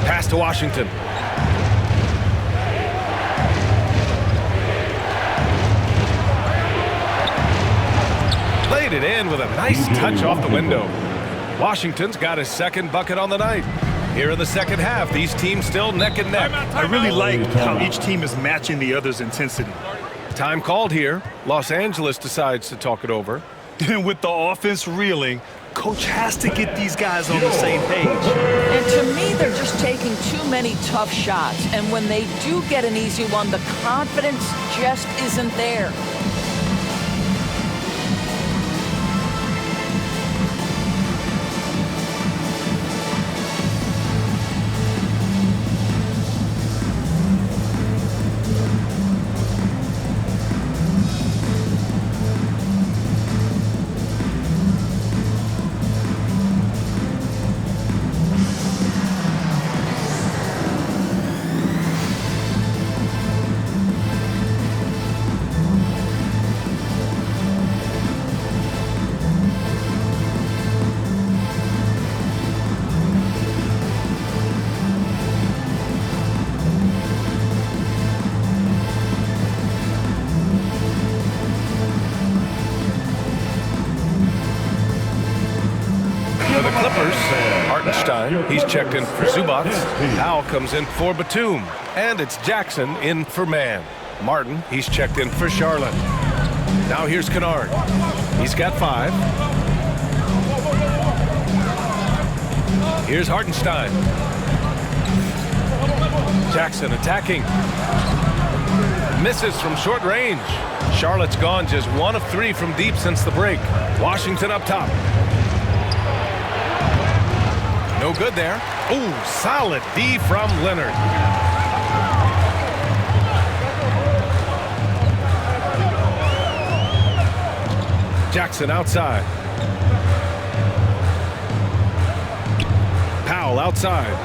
Pass to Washington. Played it in with a nice touch off the window. Washington's got his second bucket on the night. Here in the second half, these teams still neck and neck. I really like how each team is matching the other's intensity. Time called here. Los Angeles decides to talk it over. And with the offense reeling, coach has to get these guys on the same page. And to me, they're just taking too many tough shots. And when they do get an easy one, the confidence just isn't there. Clippers. Hartenstein, he's checked in for Zubac. Powell comes in for Batum. And it's Jackson in for Mann. Martin, he's checked in for Charlotte. Now here's Kennard. He's got 5. Here's Hartenstein. Jackson attacking. Misses from short range. Charlotte's gone just 1 of 3 from deep since the break. Washington up top. No good there. Ooh, solid D from Leonard. Jackson outside. Powell outside.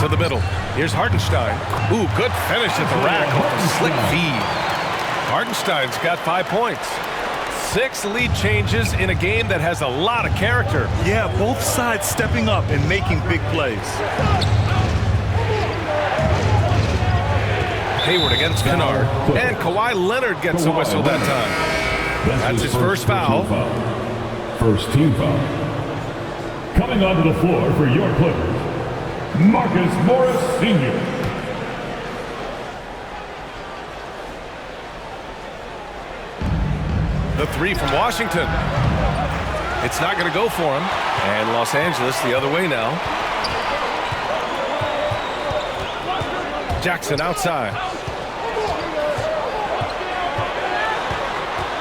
To the middle. Here's Hartenstein. Ooh, good finish at the rack off a slick feed. Hartenstein's got 5 points. 6 lead changes in a game that has a lot of character. Yeah, both sides stepping up and making big plays. Hayward against Kennard. And Kawhi Leonard gets a whistle that time. That's his first foul. First team foul. Coming onto the floor for your Clippers, Marcus Morris Sr. The 3 from Washington. It's not going to go for him. And Los Angeles the other way now. Jackson outside.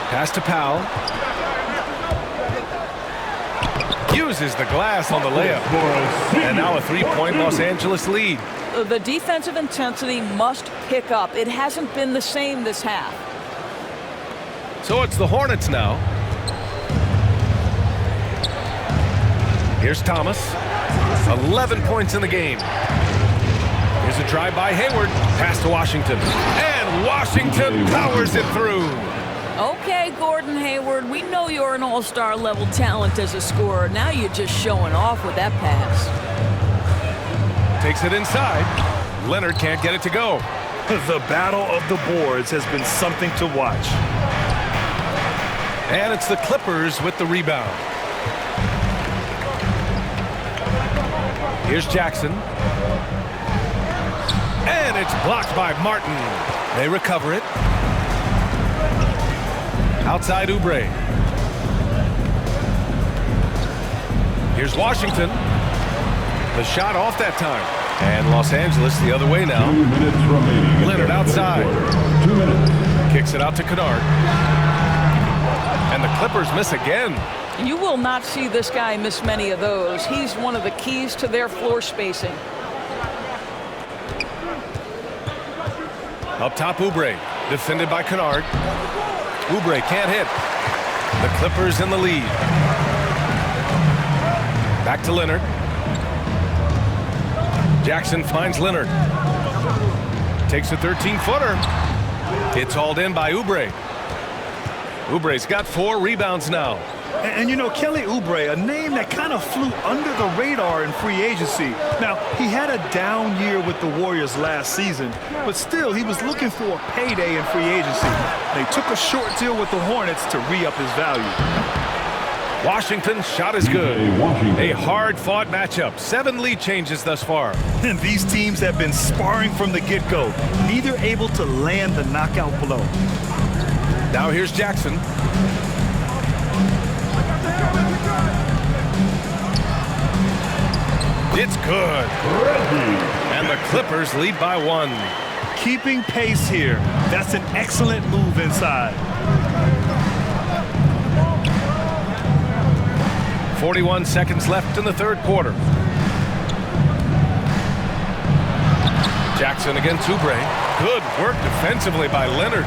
Pass to Powell. Uses the glass on the layup. And now a 3-point Los Angeles lead. The defensive intensity must pick up. It hasn't been the same this half. So it's the Hornets now. Here's Thomas. 11 points in the game. Here's a drive by Hayward. Pass to Washington. And Washington powers it through. Okay, Gordon Hayward, we know you're an all-star level talent as a scorer. Now you're just showing off with that pass. Takes it inside. Leonard can't get it to go. The battle of the boards has been something to watch. And it's the Clippers with the rebound. Here's Jackson. And it's blocked by Martin. They recover it. Outside Oubre. Here's Washington. The shot off that time. And Los Angeles the other way now. 2 minutes remaining. Leonard outside. 2 minutes. Kicks it out to Kennard. And the Clippers miss again. You will not see this guy miss many of those. He's one of the keys to their floor spacing. Up top, Oubre. Defended by Kennard. Oubre can't hit. The Clippers in the lead. Back to Leonard. Jackson finds Leonard. Takes a 13-footer. It's hauled in by Oubre. Oubre's got 4 rebounds now. And you know, Kelly Oubre, a name that kind of flew under the radar in free agency. Now, he had a down year with the Warriors last season, but still, he was looking for a payday in free agency. They took a short deal with the Hornets to re-up his value. Washington's shot is good. A hard-fought matchup. 7 lead changes thus far. And these teams have been sparring from the get-go, neither able to land the knockout blow. Now here's Jackson. It's good. And the Clippers lead by 1. Keeping pace here. That's an excellent move inside. 41 seconds left in the 3rd quarter. Jackson against Oubre. Good work defensively by Leonard.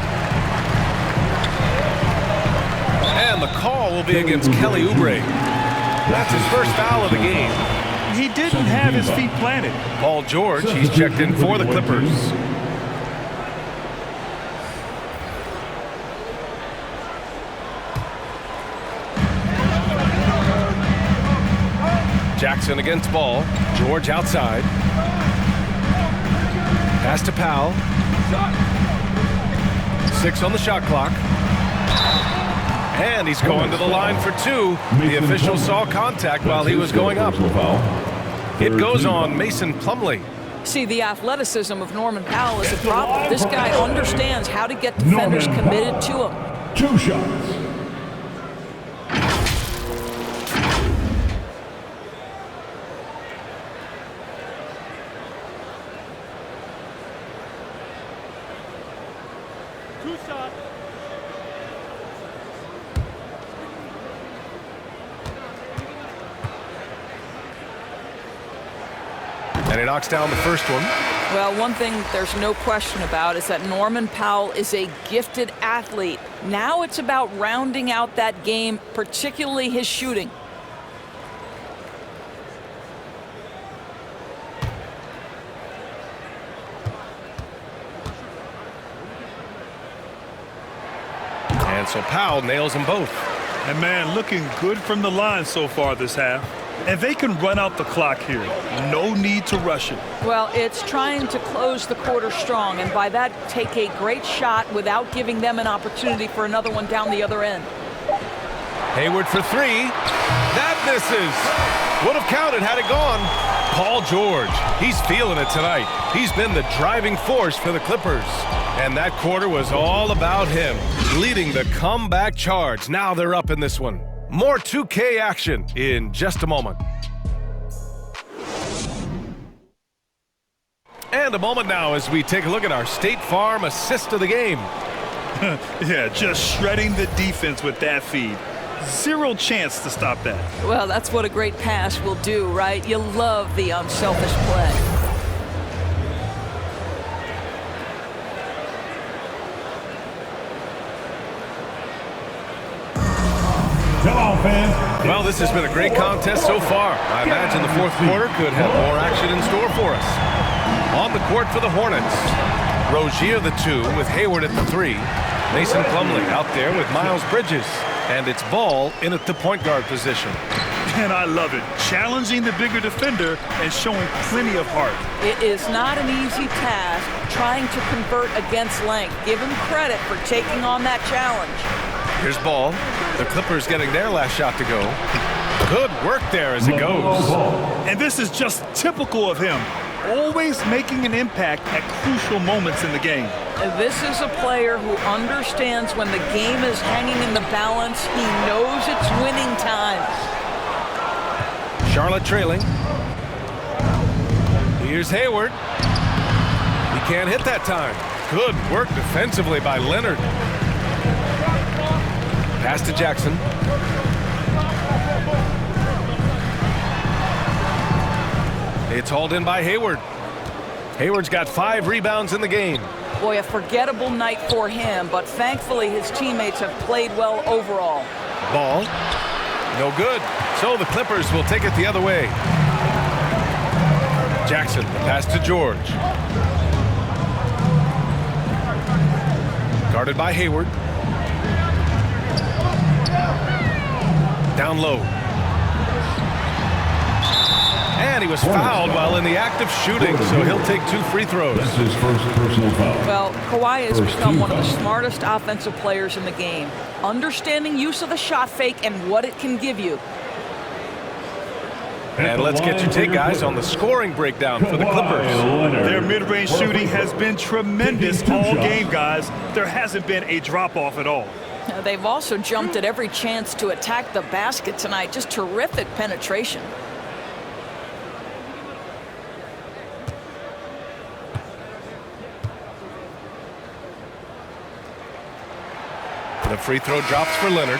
And the call will be against Kelly Oubre. That's his first foul of the game. He didn't have his feet planted. Paul George, he's checked in for the Clippers. Jackson against Ball. George outside. Pass to Powell. 6 on the shot clock. And he's going to the line for two. The official saw contact while he was going up. It goes on Mason Plumlee. See, the athleticism of Norman Powell is a problem. This guy understands how to get defenders committed to him. 2 shots. And he knocks down the first one. Well, one thing there's no question about is that Norman Powell is a gifted athlete. Now it's about rounding out that game, particularly his shooting. And so Powell nails them both. And man, looking good from the line so far this half. And they can run out the clock here. No need to rush it. Well, it's trying to close the quarter strong, and by that, take a great shot without giving them an opportunity for another one down the other end. Hayward for three. That misses. Would have counted had it gone. Paul George, he's feeling it tonight. He's been the driving force for the Clippers. And that quarter was all about him, leading the comeback charge. Now they're up in this one. More 2K action in just a moment. And a moment now as we take a look at our State Farm assist of the game. Yeah, just shredding the defense with that feed. Zero chance to stop that. Well, that's what a great pass will do, right? You love the unselfish play. Well, this has been a great contest so far. I imagine the fourth quarter could have more action in store for us. On the court for the Hornets, Rozier the 2 with Hayward at the 3. Mason Plumlee out there with Miles Bridges. And it's Ball in at the point guard position. And I love it. Challenging the bigger defender and showing plenty of heart. It is not an easy task trying to convert against length. Give him credit for taking on that challenge. Here's Ball. The Clippers getting their last shot to go. Good work there as it goes. And this is just typical of him. Always making an impact at crucial moments in the game. This is a player who understands when the game is hanging in the balance. He knows it's winning times. Charlotte trailing. Here's Hayward. He can't hit that time. Good work defensively by Leonard. Pass to Jackson. It's hauled in by Hayward. Hayward's got 5 rebounds in the game. Boy, a forgettable night for him, but thankfully his teammates have played well overall. Ball. No good. So the Clippers will take it the other way. Jackson, the pass to George. Guarded by Hayward. Down low. And he was fouled while in the act of shooting, so he'll take 2 free throws. That's his first personal foul. Well, Kawhi has become one of the smartest offensive players in the game, understanding use of the shot fake and what it can give you. And let's get your take, guys, on the scoring breakdown for the Clippers. Their mid-range shooting has been tremendous all game, guys. There hasn't been a drop-off at all. They've also jumped at every chance to attack the basket tonight. Just terrific penetration. The free throw drops for Leonard.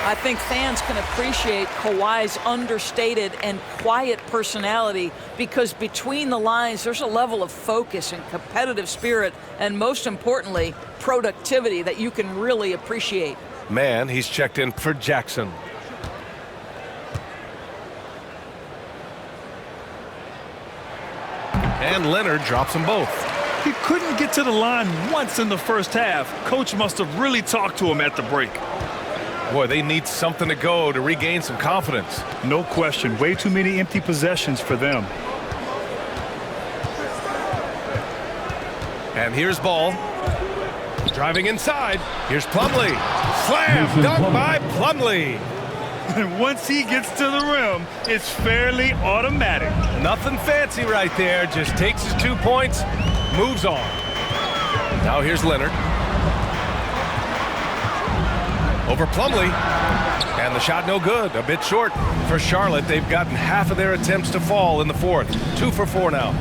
I think fans can appreciate Kawhi's understated and quiet personality because between the lines, there's a level of focus and competitive spirit, and most importantly, productivity that you can really appreciate. Man, he's checked in for Jackson. And Leonard drops them both. He couldn't get to the line once in the first half. Coach must have really talked to him at the break. Boy, they need something to go to regain some confidence. No question. Way too many empty possessions for them. And here's Ball. Driving inside. Here's Plumlee. Slam dunk by Plumlee. And once he gets to the rim, it's fairly automatic. Nothing fancy right there. Just takes his 2 points, moves on. Now here's Leonard. Over Plumlee. And the shot no good. A bit short for Charlotte. They've gotten half of their attempts to fall in the fourth. 2 for 4 now.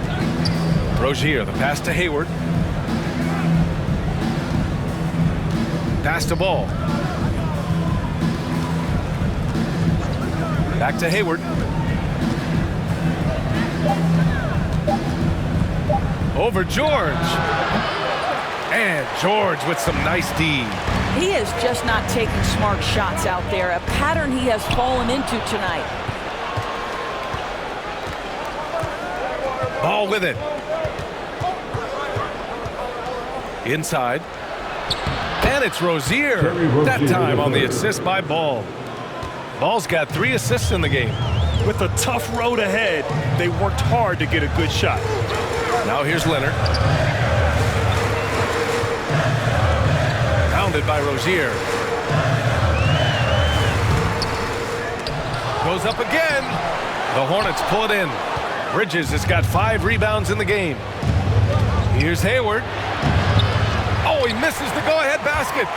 Rozier, the pass to Hayward. Pass to Ball. Back to Hayward. Over George. And George with some nice D. He is just not taking smart shots out there, a pattern he has fallen into tonight. Ball with it. Inside. And it's Rozier. That time on the assist by Ball. Ball's got 3 assists in the game. With a tough road ahead, they worked hard to get a good shot. Now here's Leonard. Pounded by Rozier. Goes up again. The Hornets pull it in. Bridges has got 5 rebounds in the game. Here's Hayward. Oh, he misses the go-ahead basket.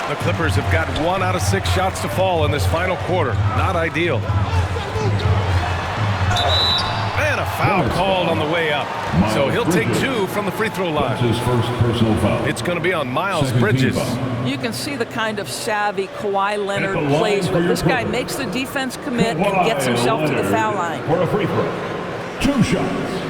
The Clippers have got 1 out of 6 shots to fall in this final quarter. Not ideal. And a foul called on the way up. So he'll take 2 from the free throw line. His first personal foul. It's going to be on Miles Bridges. You can see the kind of savvy Kawhi Leonard plays with. This guy makes the defense commit and gets himself to the foul line. For a free throw. 2 shots.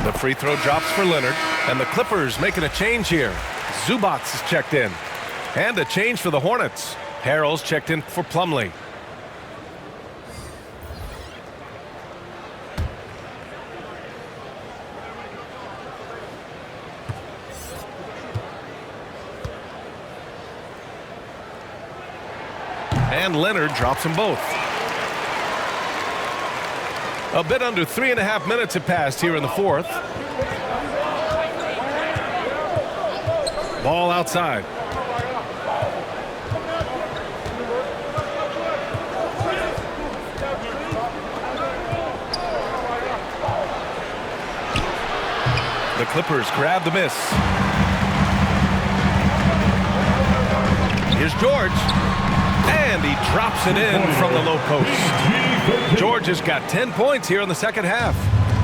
The free throw drops for Leonard, and the Clippers making a change here. Zubac is checked in. And a change for the Hornets. Harrell's checked in for Plumlee. And Leonard drops them both. A bit under 3.5 minutes have passed here in the fourth. Ball outside. The Clippers grab the miss. Here's George. And he drops it in from the low post. George has got 10 points here in the second half.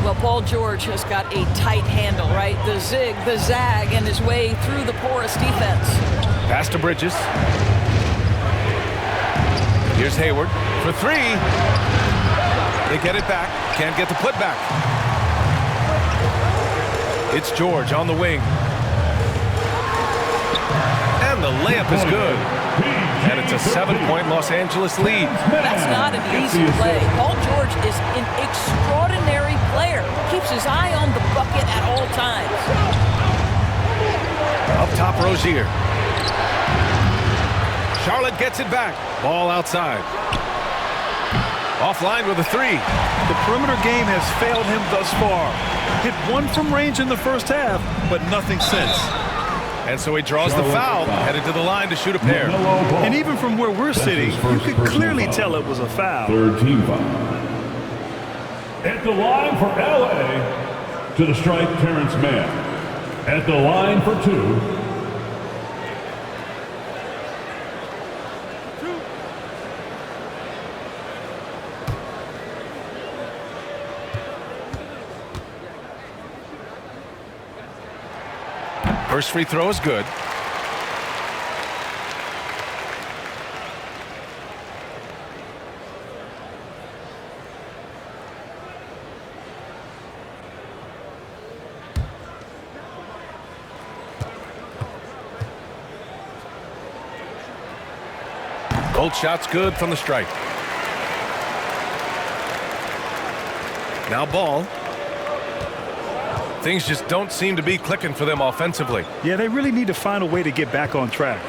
Well, Paul George has got a tight handle, right? The zig, the zag, and his way through the porous defense. Pass to Bridges. Here's Hayward for 3. They get it back. Can't get the putback. It's George on the wing. And the layup is good. And it's a 7-point Los Angeles lead. That's not an easy play. Paul George is an extraordinary player. Keeps his eye on the bucket at all times. Up top, Rozier. Charlotte gets it back. Ball outside. Offline with a 3. The perimeter game has failed him thus far. Hit 1 from range in the first half, but nothing since. And so he draws the foul, headed to the line to shoot a pair. And even from where we're sitting, you could clearly tell it was a foul. 3rd team foul. At the line for LA, to the stripe, Terrence Mann. At the line for 2. First free throw is good. Both shots good from the stripe. Now Ball. Things just don't seem to be clicking for them offensively. Yeah, they really need to find a way to get back on track.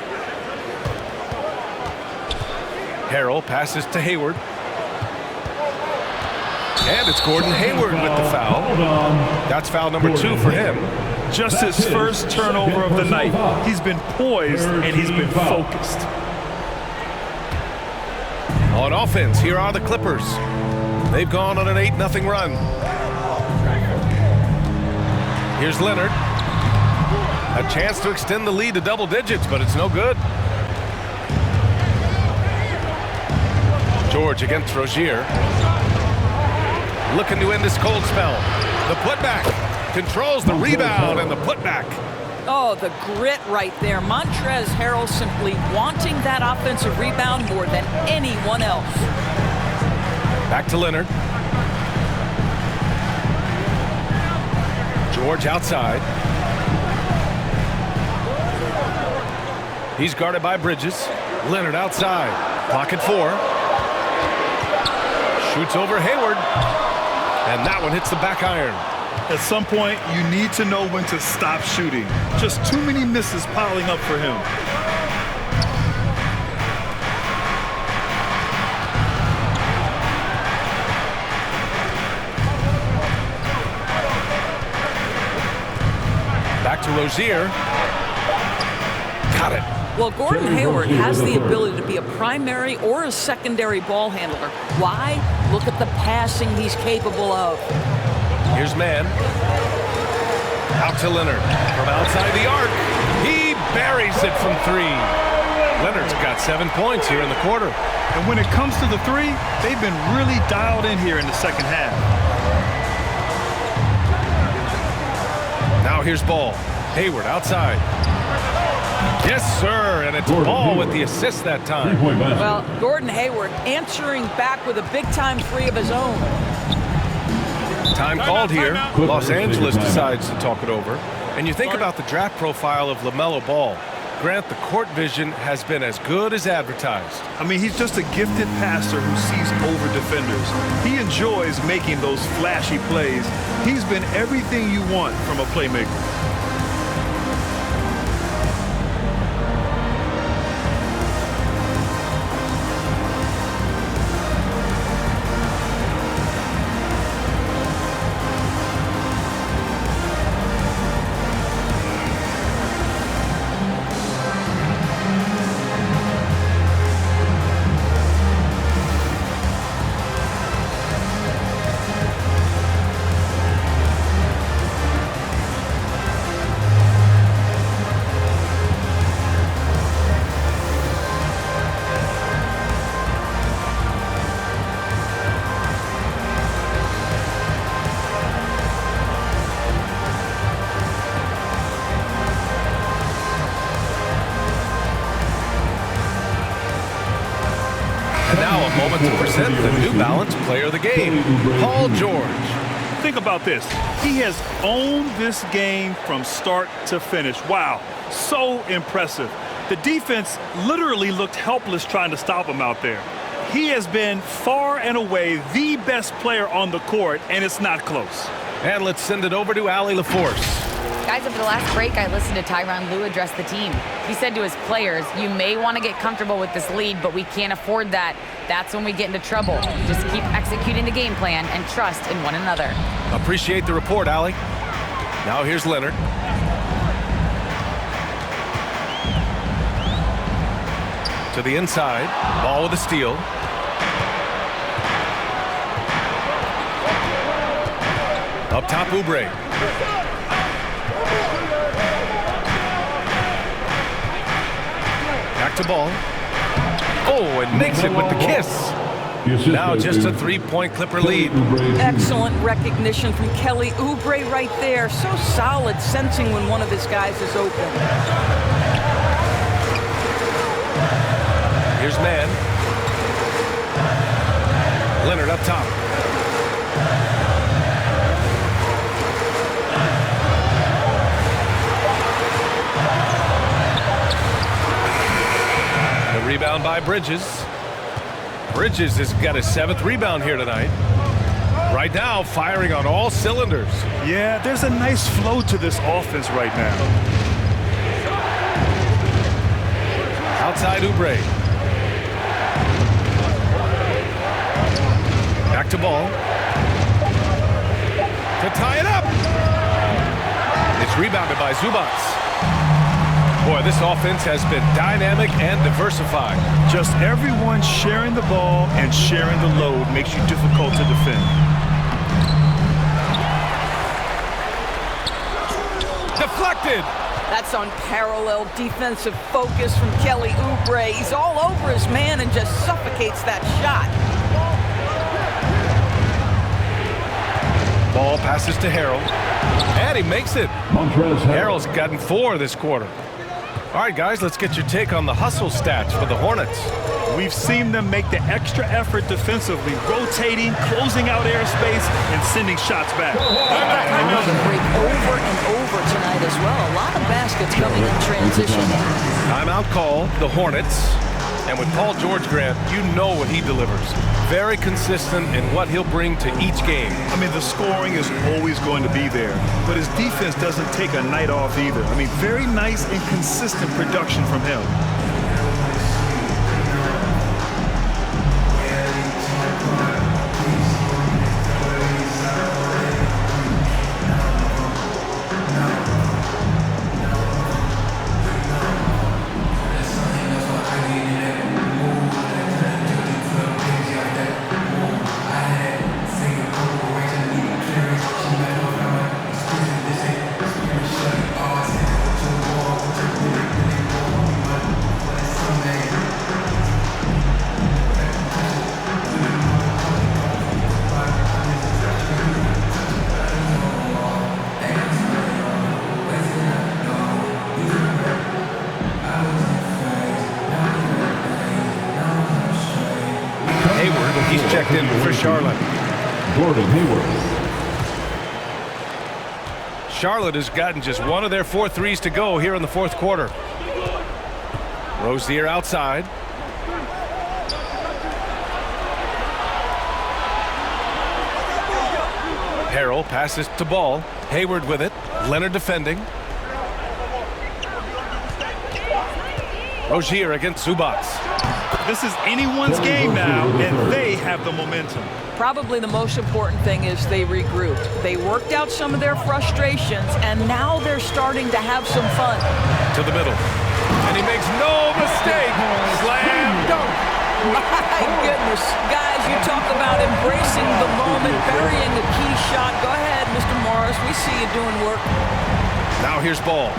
Harrell passes to Hayward. And it's Gordon Hayward with the foul. That's foul number 2 for him. Just his first turnover of the night. He's been poised and he's been focused. On offense, here are the Clippers. They've gone on an 8-0 run. Here's Leonard. A chance to extend the lead to double digits, but it's no good. George against Rozier. Looking to end this cold spell. The putback. Controls the rebound and the putback. Oh, the grit right there. Montrezl Harrell simply wanting that offensive rebound more than anyone else. Back to Leonard. George outside. He's guarded by Bridges. Leonard outside. Pocket 4. Shoots over Hayward. And that one hits the back iron. At some point, you need to know when to stop shooting. Just too many misses piling up for him. Back to Rozier. Got it. Well, Gordon Hayward has the ability to be a primary or a secondary ball handler. Why? Look at the passing he's capable of. Here's Mann. Out to Leonard. From outside the arc. He buries it from 3. Leonard's got 7 points here in the quarter. And when it comes to the 3, they've been really dialed in here in the second half. Now here's Ball. Hayward outside. Yes, sir, and it's Ball with the assist that time. Well, Gordon Hayward answering back with a big-time 3 of his own. Time called here. Los Angeles decides to talk it over. And you think about the draft profile of LaMelo Ball. Grant, the court vision has been as good as advertised. I mean, he's just a gifted passer who sees over defenders. He enjoys making those flashy plays. He's been everything you want from a playmaker. To present the New Balance Player of the Game, Paul George. Think about this. He has owned this game from start to finish. Wow, so impressive. The defense literally looked helpless trying to stop him out there. He has been far and away the best player on the court, and it's not close. And let's send it over to Allie LaForce. Guys, over the last break, I listened to Tyronn Lue address the team. He said to his players, you may want to get comfortable with this lead, but we can't afford that. That's when we get into trouble. Just keep executing the game plan and trust in one another. Appreciate the report, Allie. Now here's Leonard. To the inside. Ball with a steal. Up top, Oubre. Back to Ball. Oh, and makes it with the kiss. Now just a 3-point Clipper lead. Excellent recognition from Kelly Oubre right there. So solid, sensing when one of his guys is open. Here's Mann. Leonard up top. Rebound by Bridges. Bridges has got his 7th rebound here tonight. Right now, firing on all cylinders. Yeah, there's a nice flow to this offense right now. Outside Oubre. Back to ball. To tie it up. It's rebounded by Zubats. Boy, this offense has been dynamic and diversified. Just everyone sharing the ball and sharing the load makes you difficult to defend. Deflected. That's unparalleled defensive focus from Kelly Oubre. He's all over his man and just suffocates that shot. Ball passes to Harrell. And he makes it. Harrell's gotten 4 this quarter. All right, guys, let's get your take on the hustle stats for the Hornets. We've seen them make the extra effort defensively, rotating, closing out airspace, and sending shots back. Another break over and over tonight as well. A lot of baskets coming in transition. Timeout call, the Hornets. And with Paul George, Grant, you know what he delivers. Very consistent in what he'll bring to each game. I mean, the scoring is always going to be there, but his defense doesn't take a night off either. I mean, very nice and consistent production from him. He's checked in for Charlotte. Gordon Hayward. Charlotte has gotten just one of their 4 threes to go here in the 4th quarter. Rozier outside. Harrell passes to Ball. Hayward with it. Leonard defending. Rozier against Zubats. This is anyone's game now, and they have the momentum. Probably the most important thing is they regrouped. They worked out some of their frustrations, and now they're starting to have some fun. To the middle. And he makes no mistake. Slam dunk. My goodness. Guys, you talk about embracing the moment, burying a key shot. Go ahead, Mr. Morris. We see you doing work. Now here's Ball.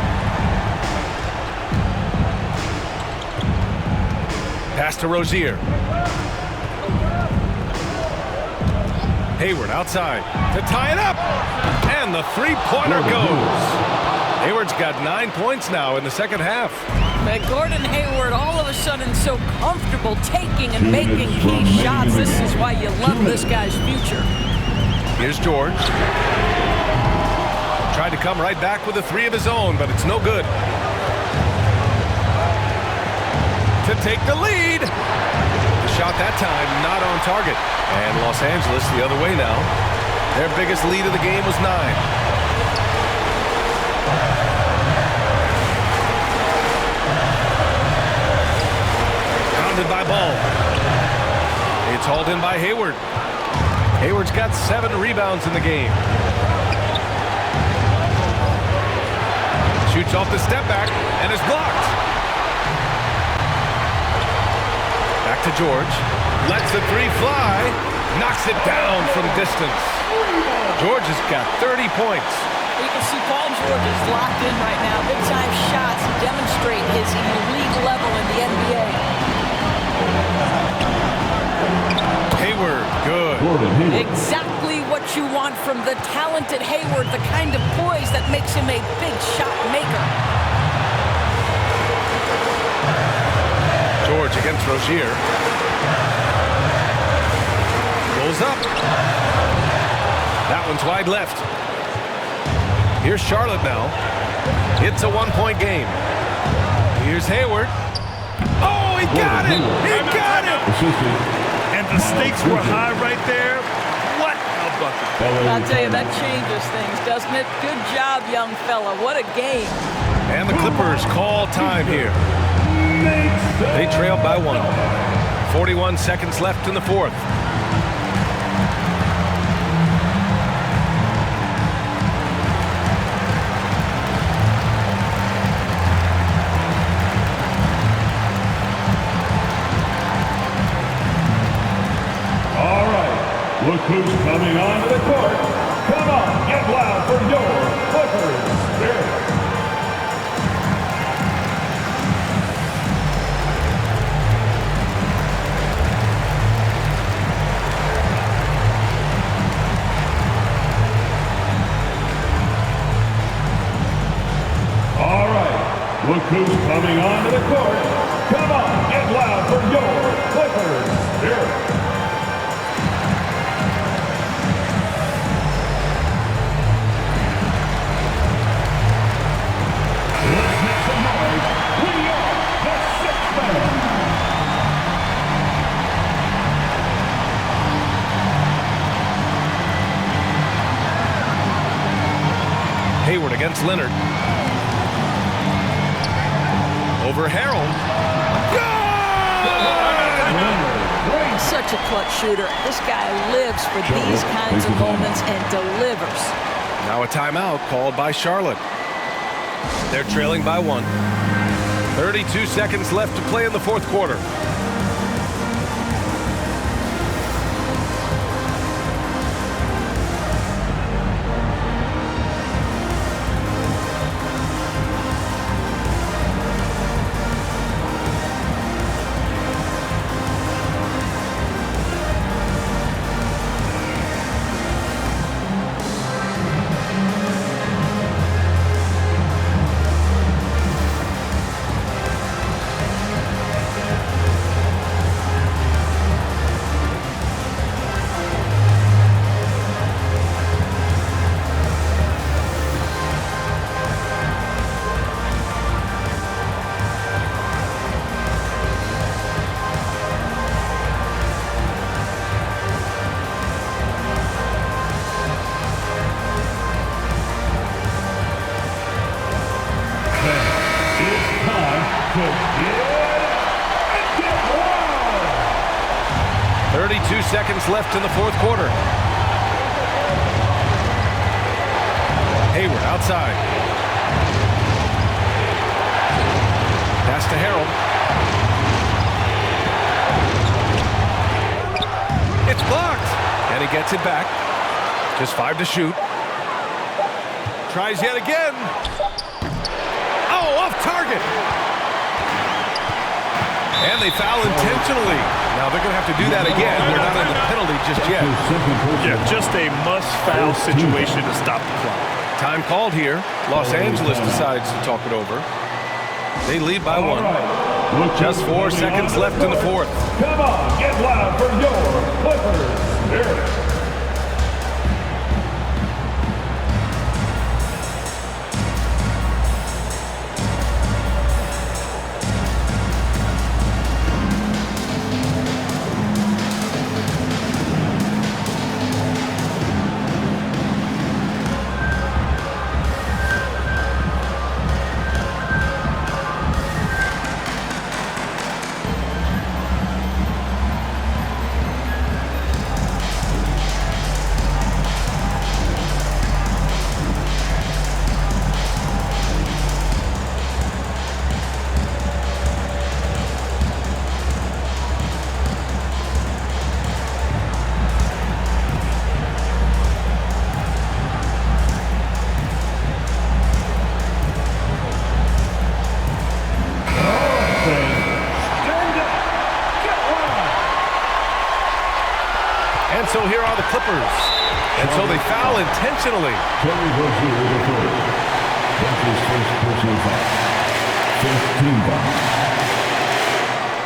Pass to Rozier. Hayward outside to tie it up. And the three-pointer goes. Hayward's got 9 points now in the second half. Gordon Hayward all of a sudden so comfortable taking and making key shots. This is why you love this guy's future. Here's George. Tried to come right back with a 3 of his own, but it's no good. To take the lead. The shot that time not on target. And Los Angeles the other way now. Their biggest lead of the game was 9. Pounded by Ball. It's hauled in by Hayward. Hayward's got 7 rebounds in the game. Shoots off the step back and is blocked. Back to George. Lets the 3 fly. Knocks it down from distance. George has got 30 points. You can see Paul George is locked in right now. Big-time shots demonstrate his elite level in the NBA. Hayward, good. Exactly what you want from the talented Hayward, the kind of poise that makes him a big shot maker. George against Rozier. Goes up. That one's wide left. Here's Charlotte now. It's a 1-point game. Here's Hayward. Oh, he got it! He got it! And the stakes were high right there. What a bucket. I'll tell you, that changes things, doesn't it? Good job, young fella. What a game. And the Clippers call time here. They trail by 1. 41 seconds left in the fourth. All right, look who's coming onto the court. Come on, get loud for your Clippers. All right, look who's coming onto the court. Come on, get loud for your Clippers. Hayward against Leonard. Over Harold. Such a clutch shooter. This guy lives for these kinds of moments and delivers. Now a timeout called by Charlotte. They're trailing by 1. 32 seconds left to play in the fourth quarter. Seconds left in the fourth quarter. Hayward outside. Pass to Harold. It's blocked. And he gets it back. Just 5 to shoot. Tries yet again. Oh, off target. And they foul intentionally. Now they're going to have to do that again. They're not in the penalty just yet. Yeah, just a must-foul situation to stop the clock. Time called here. Los Angeles decides to talk it over. They lead by 1. Just 4 seconds left in the fourth. Come on, get loud for your Clippers. And so here are the Clippers. And so they foul intentionally. Terry Rozier with the third. That's his first personal foul. 15 foul.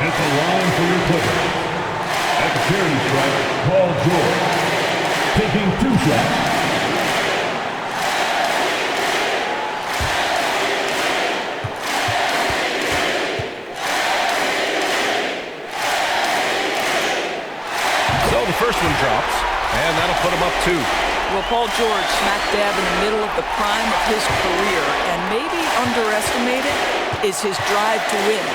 At the line for your Clippers. At the charity stripe, Paul George. Taking 2 shots. So the first one drops. And that'll put him up 2. Well, Paul George smack dab in the middle of the prime of his career, and maybe underestimated is his drive to win.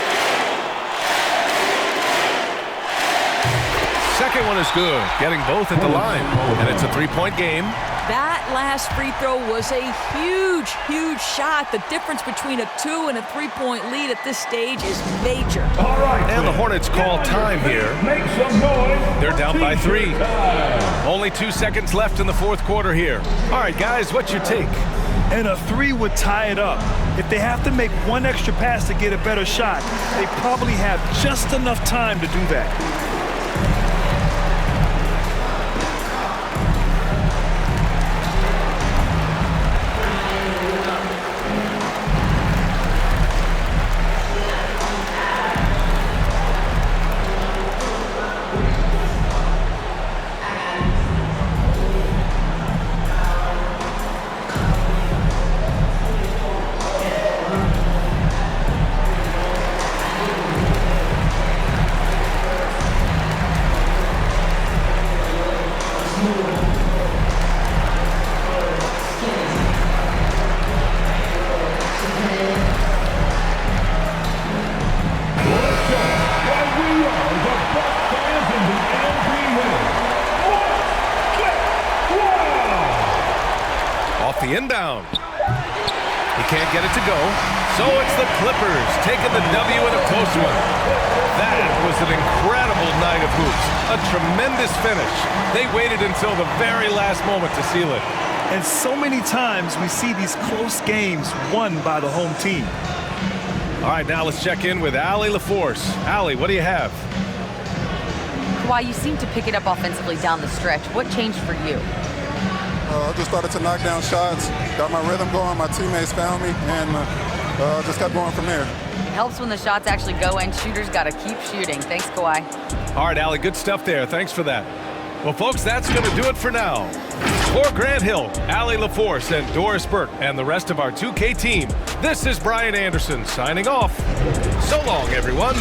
Second one is good, getting both at the line, and it's a 3-point game. That last free throw was a huge, huge shot. The difference between a 2 and a 3-point lead at this stage is major. All right, and the Hornets call time here. Make some noise. They're down by 3. Only 2 seconds left in the fourth quarter here. All right, guys, what's your take? And a 3 would tie it up. If they have to make one extra pass to get a better shot, they probably have just enough time to do that. The inbound. He can't get it to go. So it's the Clippers taking the W in a close one. That was an incredible night of hoops. A tremendous finish. They waited until the very last moment to seal it. And so many times we see these close games won by the home team. All right, now let's check in with Allie LaForce. Allie, what do you have? Kawhi, you seem to pick it up offensively down the stretch. What changed for you? I just started to knock down shots, got my rhythm going, my teammates found me, and just kept going from there. It helps when the shots actually go in. Shooters got to keep shooting. Thanks, Kawhi. All right, Allie, good stuff there. Thanks for that. Well, folks, that's going to do it for now. For Grant Hill, Allie LaForce, and Doris Burke, and the rest of our 2K team, this is Brian Anderson signing off. So long, everyone.